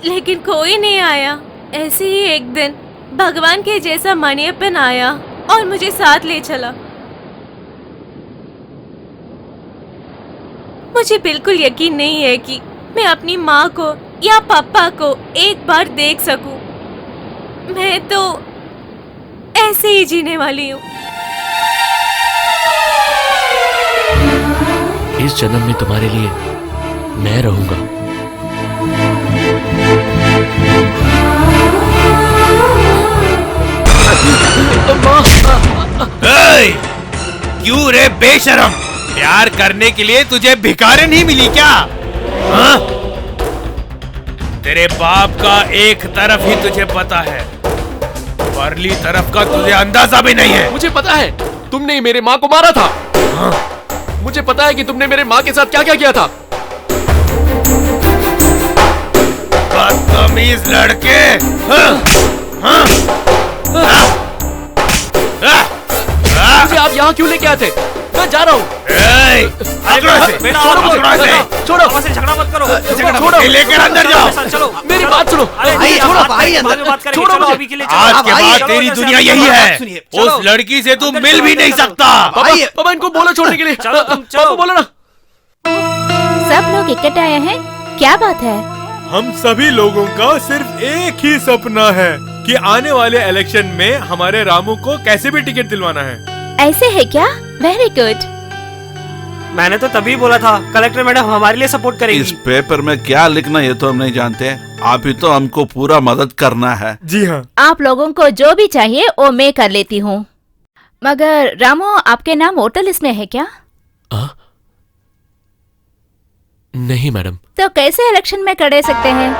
लेकिन कोई नहीं आया। ऐसे ही एक दिन भगवान के जैसा मणियप्पन आया और मुझे साथ ले चला। मुझे बिल्कुल यकीन नहीं है कि मैं अपनी माँ को या पापा को एक बार देख सकूं। मैं तो ऐसे ही जीने वाली हूँ। इस जन्म में तुम्हारे लिए मैं रहूंगा। क्यों रे बेशरम, प्यार करने के लिए तुझे भिखारी नहीं मिली क्या? हाँ? तेरे बाप का एक तरफ ही तुझे पता है, परली तरफ का तुझे अंदाजा भी नहीं है। मुझे पता है, तुमने ही मेरे माँ को मारा था। हाँ? मुझे पता है कि तुमने मेरे माँ के साथ क्या क्या किया था। बदतमीज लड़के। हाँ? हाँ? हाँ? मुझे आप यहाँ क्यों लेके आए थे? मैं जा रहा हूँ। छोड़ो, झगड़ा मत करो। छोड़ो, लेकर अंदर जाओ। चलो, मेरी बात सुनो। छोड़ो आज के बाद तेरी दुनिया यही है। उस लड़की से तू मिल भी नहीं सकता। पापा इनको बोलो छोड़ने के लिए। चलो, तुम चलो। पापा बोलो ना। सब लोग इकट्ठे आए हैं, क्या बात है? हम सभी लोगों का सिर्फ एक ही सपना है कि आने वाले इलेक्शन में हमारे रामू को कैसे भी टिकट दिलवाना है। ऐसे है क्या? Very good. मैंने तो तभी बोला था कलेक्टर मैडम हमारे लिए सपोर्ट इस करेगी। पेपर में क्या लिखना ये तो हम नहीं जानते, आप ही तो हमको पूरा मदद करना है। जी हाँ। आप लोगों को जो भी चाहिए वो मैं कर लेती हूँ, मगर रामू आपके नाम वोटर लिस्ट में है क्या? नहीं मैडम। तो कैसे इलेक्शन में खड़े सकते हैं?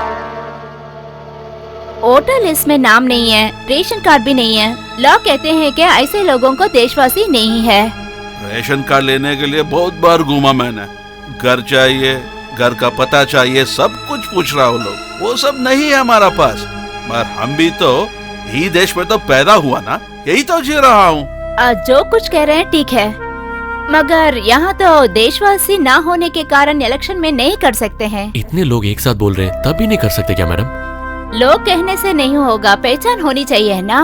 वोटर लिस्ट में नाम नहीं है, रेशन कार्ड भी नहीं है। लोग कहते हैं कि ऐसे लोगों को देशवासी नहीं है। रेशन कार्ड लेने के लिए बहुत बार घूमा मैंने, घर चाहिए, घर का पता चाहिए, सब कुछ पूछ रहा हूँ लोग, वो सब नहीं है हमारा पास। मगर हम भी तो यही देश में तो पैदा हुआ ना, यही तो जी रहा हूँ। जो कुछ कह रहे हैं ठीक है, मगर यहाँ तो देशवासी ना होने के कारण इलेक्शन में नहीं कर सकते हैं। इतने लोग एक साथ बोल रहे हैं तब भी नहीं कर सकते क्या मैडम? लोग कहने से नहीं होगा, पहचान होनी चाहिए है ना।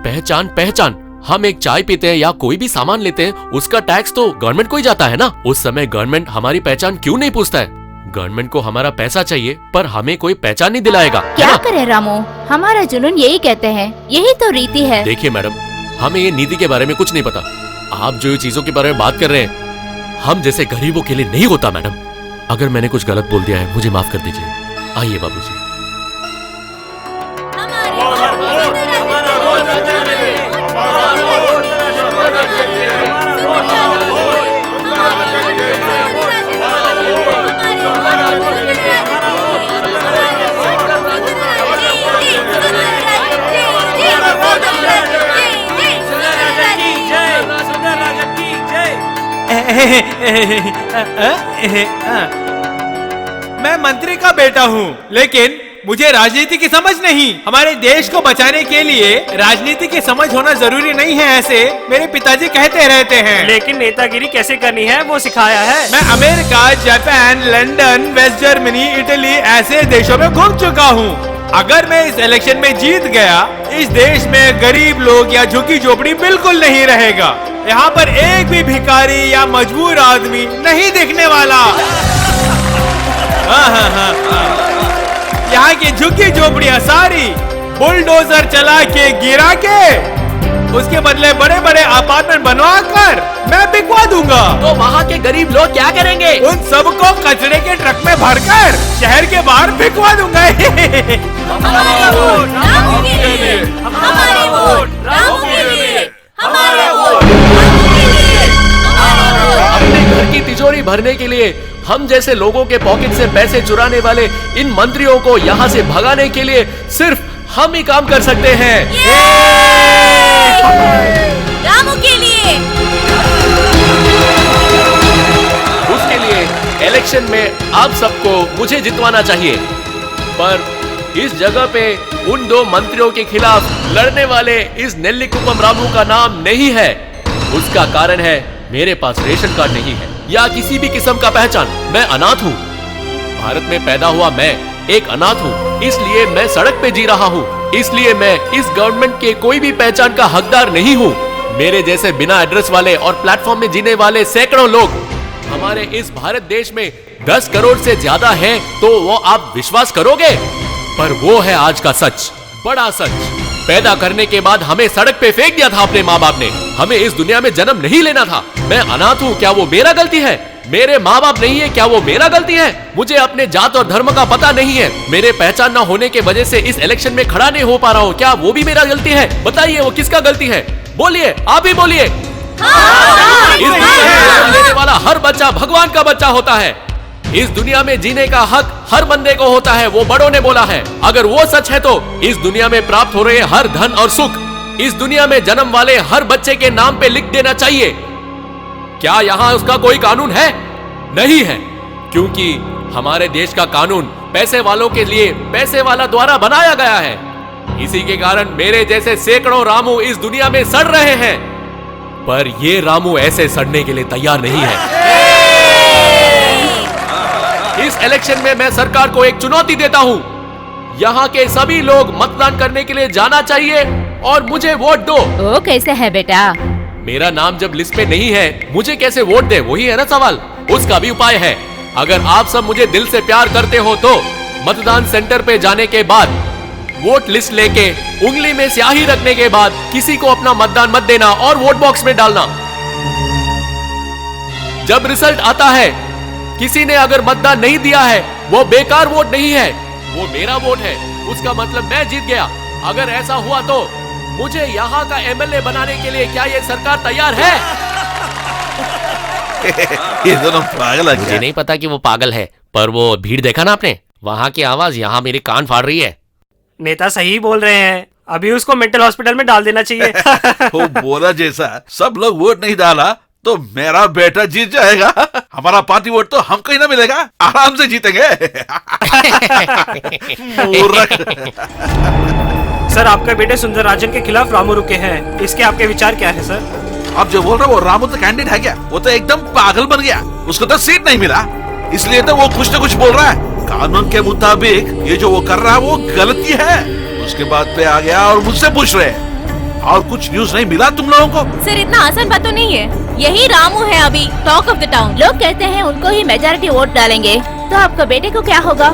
पहचान। हम एक चाय पीते हैं या कोई भी सामान लेते हैं, उसका टैक्स तो गवर्नमेंट को ही जाता है ना। उस समय गवर्नमेंट हमारी पहचान क्यों नहीं पूछता है? गवर्नमेंट को हमारा पैसा चाहिए पर हमें कोई पहचान नहीं दिलाएगा। क्या करे रामू, हमारा जुनून यही कहते हैं, यही तो रीति है। देखिए मैडम, हमें ये नीति के बारे में कुछ नहीं पता। आप जो ये चीजों के बारे में बात कर रहे हैं, हम जैसे गरीबों के लिए नहीं होता मैडम। अगर मैंने कुछ गलत बोल दिया है मुझे माफ कर दीजिए। आइए बाबूजी। मैं मंत्री का बेटा हूँ, लेकिन मुझे राजनीति की समझ नहीं। हमारे देश को बचाने के लिए राजनीति की समझ होना जरूरी नहीं है, ऐसे मेरे पिताजी कहते रहते हैं। लेकिन नेतागिरी कैसे करनी है वो सिखाया है। मैं America, Japan, London, West Germany, Italy ऐसे देशों में घूम चुका हूँ। अगर मैं इस इलेक्शन में जीत गया, इस देश में गरीब लोग या झुकी झोपड़ी बिल्कुल नहीं रहेगा। यहाँ पर एक भी भिखारी या मजबूर आदमी नहीं दिखने वाला। यहाँ की झुकी झोपड़ियाँ सारी बुलडोजर चला के गिरा के उसके बदले बड़े बड़े अपार्टमेंट बनवा कर मैं बिकवा दूंगा। तो वहाँ के गरीब लोग क्या करेंगे? उन सबको कचरे के ट्रक में भरकर शहर के बाहर बिकवा दूंगा। हमारे वोट रामू के लिए, हमारे वोट रामू के लिए, हमारे वोट रामू के लिए, हमारे वोट। अपने घर की तिजोरी भरने के लिए हम जैसे लोगों के पॉकेट से पैसे चुराने वाले इन मंत्रियों को यहाँ से भगाने के लिए सिर्फ हम ही काम कर सकते हैं। रामू के लिए। उसके लिए इलेक्शन में आप सबको मुझे जितवाना चाहिए, पर इस जगह पे उन दो मंत्रियों के खिलाफ लड़ने वाले इस नेल्लीकुपम रामू का नाम नहीं है। उसका कारण है मेरे पास रेशन कार्ड नहीं है या किसी भी किस्म का पहचान। मैं अनाथ हूँ। भारत में पैदा हुआ मैं एक अनाथ हूँ, इसलिए मैं सड़क पे जी रहा हूँ। इसलिए मैं इस गवर्नमेंट के कोई भी पहचान का हकदार नहीं हूँ। मेरे जैसे बिना एड्रेस वाले और प्लेटफॉर्म में जीने वाले सैकड़ों लोग हमारे इस भारत देश में 10 करोड़ से ज्यादा हैं, तो वो आप विश्वास करोगे? पर वो है आज का सच, बड़ा सच। पैदा करने के बाद हमें सड़क पे फेंक दिया था अपने माँ बाप ने। हमें इस दुनिया में जन्म नहीं लेना था। मैं अनाथ हूँ, क्या वो मेरा गलती है? मेरे माँ बाप नहीं है, क्या वो मेरा गलती है? मुझे अपने जात और धर्म का पता नहीं है। मेरे पहचान न होने के वजह से इस इलेक्शन में खड़ा नहीं हो पा रहा हूँ, क्या वो भी मेरा गलती है? बताइए वो किसका गलती है? बोलिए, आप ही बोलिए। इस दुनिया में जन्म लेने वाला हर बच्चा भगवान का बच्चा होता है। इस दुनिया में जीने का हक हर बंदे को होता है, वो बड़ों ने बोला है। अगर वो सच है तो इस दुनिया में प्राप्त हो रहे हर धन और सुख इस दुनिया में जन्म वाले हर बच्चे के नाम पे लिख देना चाहिए। क्या यहाँ उसका कोई कानून है? नहीं है, क्योंकि हमारे देश का कानून पैसे वालों के लिए पैसे वाला द्वारा बनाया गया है। इसी के कारण मेरे जैसे सैकड़ों रामू इस दुनिया में सड़ रहे हैं। पर ये रामू ऐसे सड़ने के लिए तैयार नहीं है। इस इलेक्शन में मैं सरकार को एक चुनौती देता हूं। यहाँ के सभी लोग मतदान करने के लिए जाना चाहिए और मुझे वोट दो। वो कैसे है बेटा? मेरा नाम जब लिस्ट में नहीं है, मुझे कैसे वोट दे, वही है ना सवाल। उसका भी उपाय है। अगर आप सब मुझे दिल से प्यार करते हो तो मतदान सेंटर पे जाने के बाद वोट लिस्ट लेके उंगली में स्याही रखने के बाद किसी को अपना मतदान मत देना और वोट बॉक्स में डालना। जब रिजल्ट आता है, किसी ने अगर मतदान नहीं दिया है, वो बेकार वोट नहीं है, वो मेरा वोट है। उसका मतलब मैं जीत गया। अगर ऐसा हुआ तो मुझे यहाँ का एमएलए बनाने के लिए क्या ये सरकार तैयार है? ये दोनों पागल है मुझे क्या? नहीं पता कि वो पागल है, पर वो भीड़ देखा ना आपने? वहाँ की आवाज यहाँ मेरे कान फाड़ रही है। नेता सही बोल रहे हैं, अभी उसको मेंटल हॉस्पिटल में डाल देना चाहिए। वो बोला जैसा सब लोग वोट नहीं डाला तो मेरा बेटा जीत जाएगा। हमारा पार्टी वोट तो हमको ही ना मिलेगा, आराम से जीतेंगे। मूर्ख। सर, आपके बेटे सुंदरराजन के खिलाफ रामू रुके हैं, इसके आपके विचार क्या है सर? आप जो बोल रहे हो वो रामू तो कैंडिडेट है क्या? वो तो एकदम पागल बन गया, उसको तो सीट नहीं मिला, इसलिए तो वो कुछ न कुछ बोल रहा है। कानून के मुताबिक ये जो वो कर रहा है वो गलती है। उसके बाद पे आ गया और मुझसे पूछ रहे हैं। और कुछ न्यूज नहीं मिला तुम लोगों को? सर, इतना आसान बात तो नहीं है। यही रामू है अभी टॉक ऑफ द टाउन। लोग कहते हैं उनको ही मेजॉरिटी वोट डालेंगे, तो आपका बेटे को क्या होगा?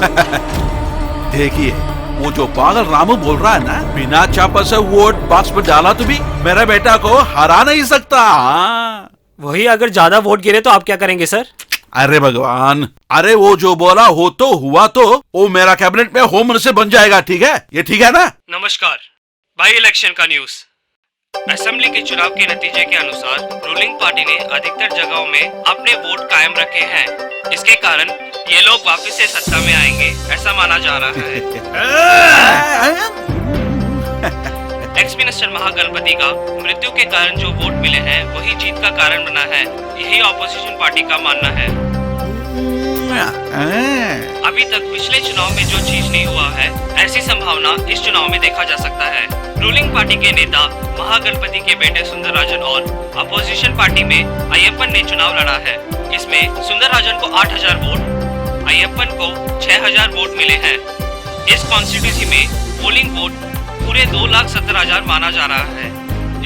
देखिए, वो जो पागल रामू बोल रहा है ना, बिना चापा से वोट बॉक्स में डाला तो भी मेरा बेटा को हरा नहीं सकता। हाँ। वही अगर ज्यादा वोट गिरे तो आप क्या करेंगे सर? अरे भगवान, अरे वो जो बोला हो तो हुआ, तो वो मेरा कैबिनेट में होम मिनिस्टर बन जाएगा। ठीक है, ये ठीक है ना? नमस्कार। बाई इलेक्शन का न्यूज। असेंबली के चुनाव के नतीजे के अनुसार रूलिंग पार्टी ने अधिकतर जगहों में अपने वोट कायम रखे हैं। इसके कारण ये लोग वापस से सत्ता में आएंगे, ऐसा माना जा रहा है। एक्स मिनिस्टर महागणपति का मृत्यु के कारण जो वोट मिले हैं वही जीत का कारण बना है, यही ऑपोजिशन पार्टी का मानना है। अभी तक पिछले चुनाव में जो चीज नहीं हुआ है, ऐसी संभावना इस चुनाव में देखा जा सकता है। रूलिंग पार्टी के नेता महागणपति के बेटे सुंदरराजन और अपोजिशन पार्टी में अय्यप्पन ने चुनाव लड़ा है। इसमें सुंदरराजन को 8000 वोट, अय्यप्पन को 6000 वोट मिले हैं। इस कॉन्स्टिट्यूंसी में पोलिंग वोट पूरे 2,70,000 माना जा रहा है।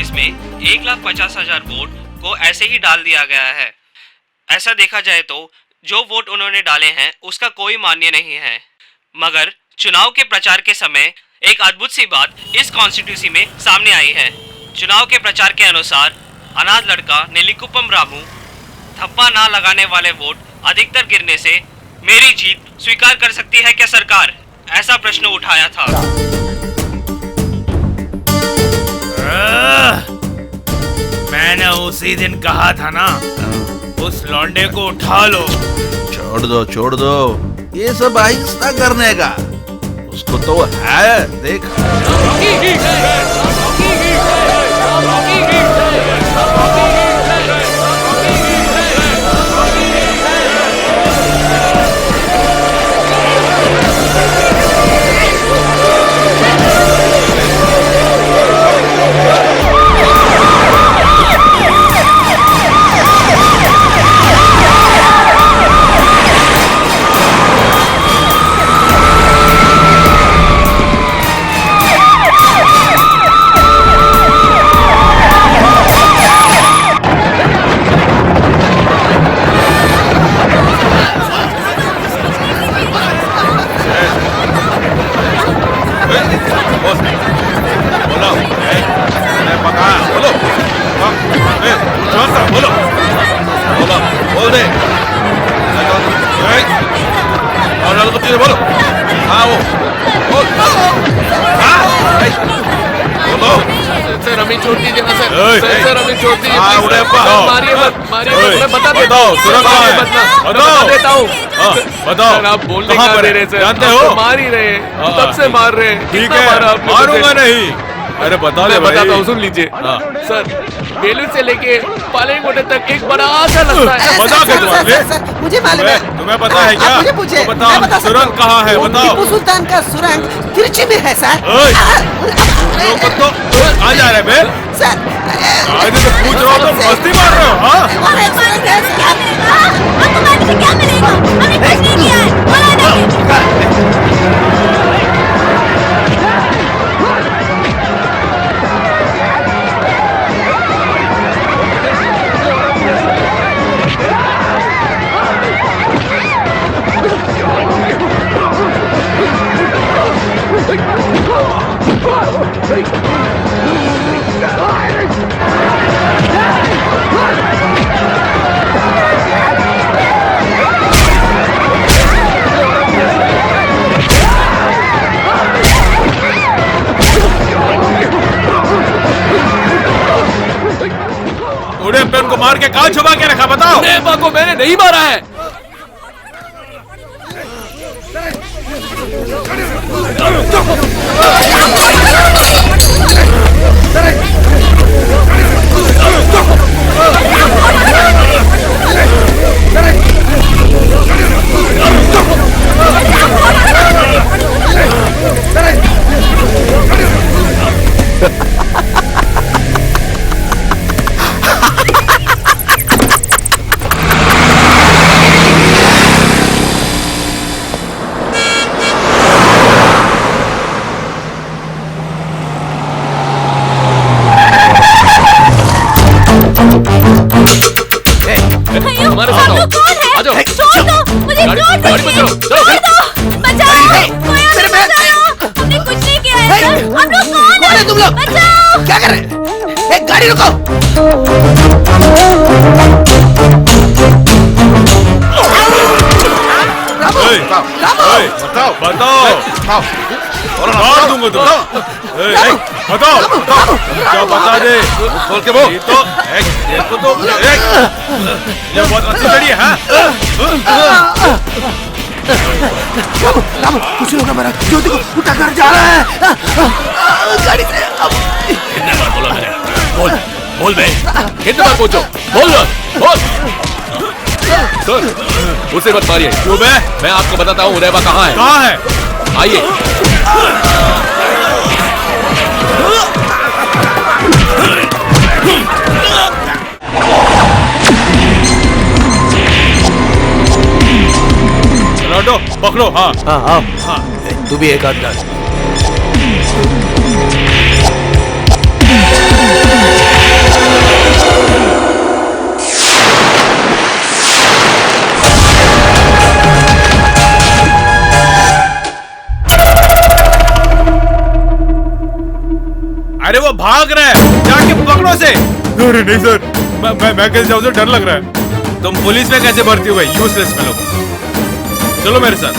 इसमें 1,50,000 वोट को ऐसे ही डाल दिया गया है। ऐसा देखा जाए तो जो वोट उन्होंने डाले हैं उसका कोई मान्य नहीं है। मगर चुनाव के प्रचार के समय एक अद्भुत सी बात इस कॉन्स्टिट्यूंसी में सामने आई है। चुनाव के प्रचार के अनुसार अनाथ लड़का नेलिकुपम रामू थप्पा ना लगाने वाले वोट अधिकतर गिरने से मेरी जीत स्वीकार कर सकती है क्या सरकार, ऐसा प्रश्न उठाया था। मैंने उसी दिन कहा था ना, उस लौंडे को उठा लो। छोड़ दो ये सब आहिस्ता करने का, उसको तो है देख। बोलो। हाँ वो सर हमें छोड़ दीजिए ना सर। सर हमें छोड़ दीजिए। मारिए मत, मैं बता देता हूँ। बता देता हूँ। बताओ सर आप बोलने का दे रहे सर, जानते हो? मार ही रहे हैं, तब से मार रहे हैं। ठीक है, मारूंगा नहीं। अरे बता दे भाई। बताता हूँ, सुन लीजिए सर। बेलूर से लेके पालेंगोटे तक एक बड़ा सा रास्ता है। मजाक है तुम्हारे? मुझे मालूम है। तुम्हें पता है क्या? आप मुझे पूछे, तो मैं बता बताओ, सकता सुरंग हूँ। कहाँ है? वो बताओ। टीपू सुल्तान का सुरंग तिरुचि में है सर। ओए, तो आ जा रहे बे? सर आज तो पूछ रहा हूँ तो मस्ती मार रहे हो, हाँ? अरे मालिक से क्या मिलेगा? आपको मालिक से क्या मिलेगा? हमने कुछ नहीं किया है। बोला नहीं। उड़े पे उनको मार के कहाँ छुपा के रखा? बताओ। रेबा को मैंने नहीं मारा है। हमारे साथ आओ। आ जाओ। छोड़ दो, मुझे छोड़ दो। गाड़ी में चलो, चलो। छोड़ दो, बचाओ। कोई हमें बचाओ। हमने कुछ नहीं किया है सर। हम लोग कौन है? तुम लोग बचाओ। क्या कर रहे हैं? एक गाड़ी रुको। ओए, ओए, बताओ। मार दूंगा तुम। बताओ। क्या बता दे? बोल के बोल। तो देखो तो ये बहुत अच्छी लड़ी है, हाँ? रामू कुछ लोग हमारा ज्योति को उठा कर जा रहा है। गाड़ी से कितने बार बोला मैंने? बोल बे। कितने बार पूछो? बोल। सर, उसे मत मारिए। क्यों बे? मैं आपको बताता हूँ रेबा कहाँ है। कहाँ है? आइए। लौटो, पकड़ो, हाँ। हाँ तू भी एक आध डाल। अरे वो भाग रहा है, जाके पकड़ो से। अरे नहीं सर, मैं कैसे जाऊँ? डर लग रहा है। तुम पुलिस में कैसे भर्ती हुए? Useless fellow. चलो मेरे साथ।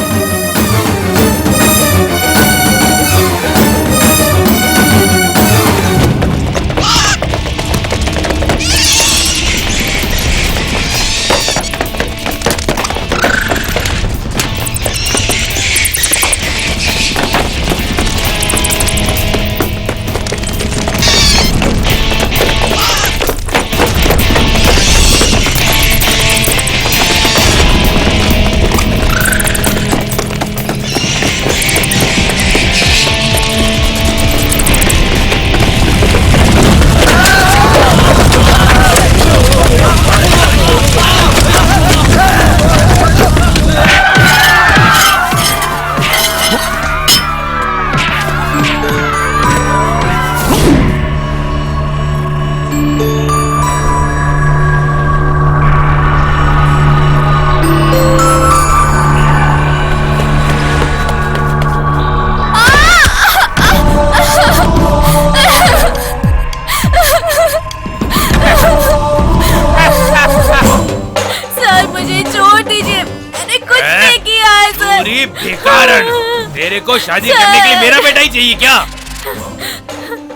तेरे को शादी करने के लिए मेरा बेटा ही चाहिए क्या?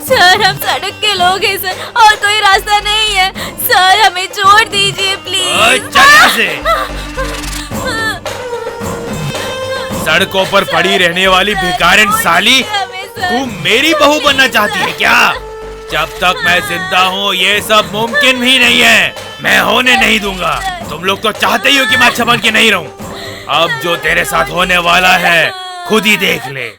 सर हम सड़क के लोग हैं सर, और कोई रास्ता नहीं है सर, हमें छोड़ दीजिए प्लीज। चल यहाँ से। सड़कों पर पड़ी रहने वाली भिखारन साली, तू मेरी बहू बनना चाहती है क्या? जब तक मैं जिंदा हूँ ये सब मुमकिन भी नहीं है। मैं होने नहीं दूंगा। तुम लोग तो चाहते ही हो कि मैं अच्छा बन के नहीं रहूं। अब जो तेरे साथ होने वाला है खुद ही देख ले।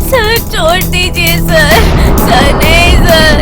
सर छोड़ दीजिए सर। सर नहीं सर।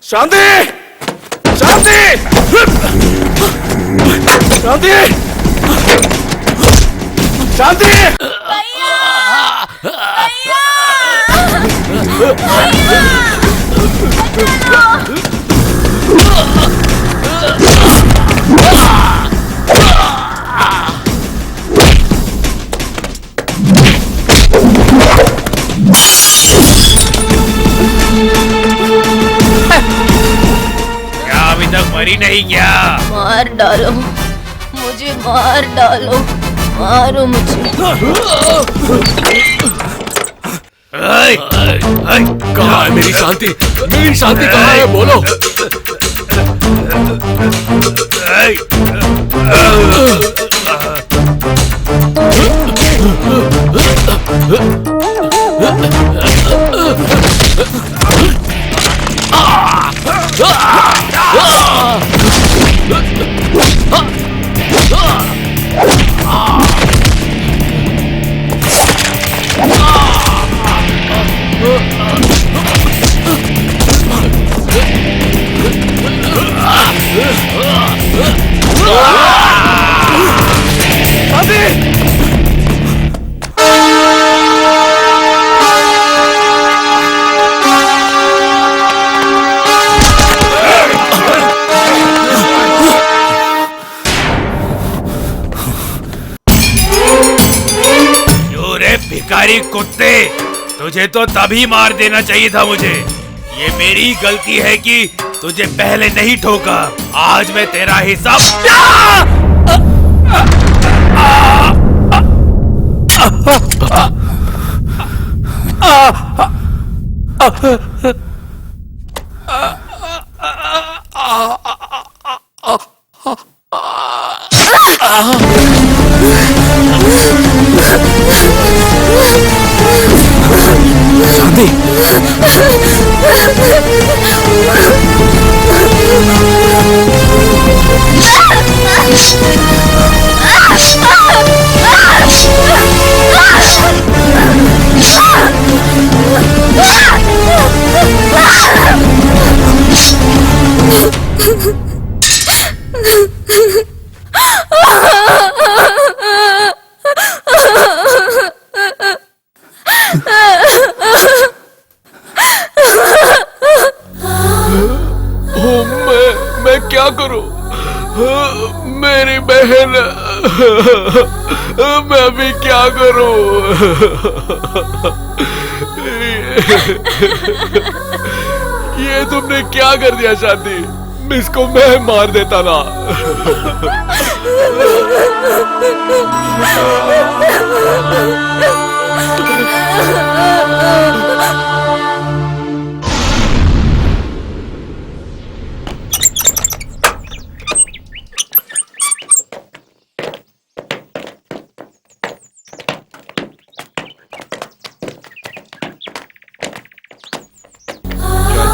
शांति! शांति! शांति! शांति! अभी तक मरी नहीं क्या? मार डालो मुझे, मार डालो, मारो मुझे। कहाँ है मेरी शांति? मेरी शांति कहाँ है? बोलो। भिखारी कुत्ते, तुझे तो तभी मार देना चाहिए था मुझे। ये मेरी गलती है कि तुझे पहले नहीं ठोका। आज मैं तेरा हिसाब। शांति मैं क्या करूं? मेरी बहन, मैं अभी क्या करूं? ये तुमने क्या कर दिया शादी? इसको मैं मार देता ना।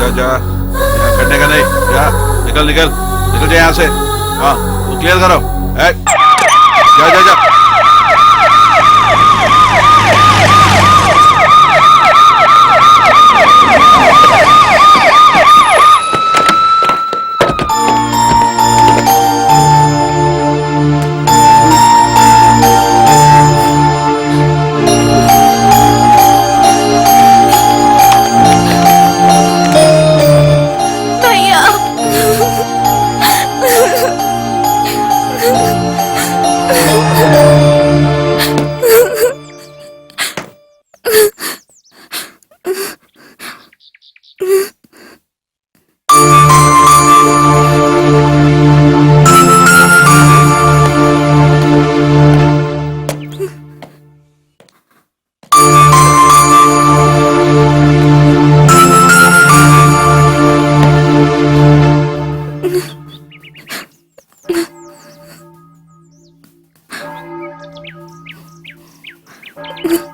जा यहाँ करने का नहीं, जा निकल निकल निकल जा यहाँ से। हाँ वो क्लियर करो। जा जा जा। Mm-hmm.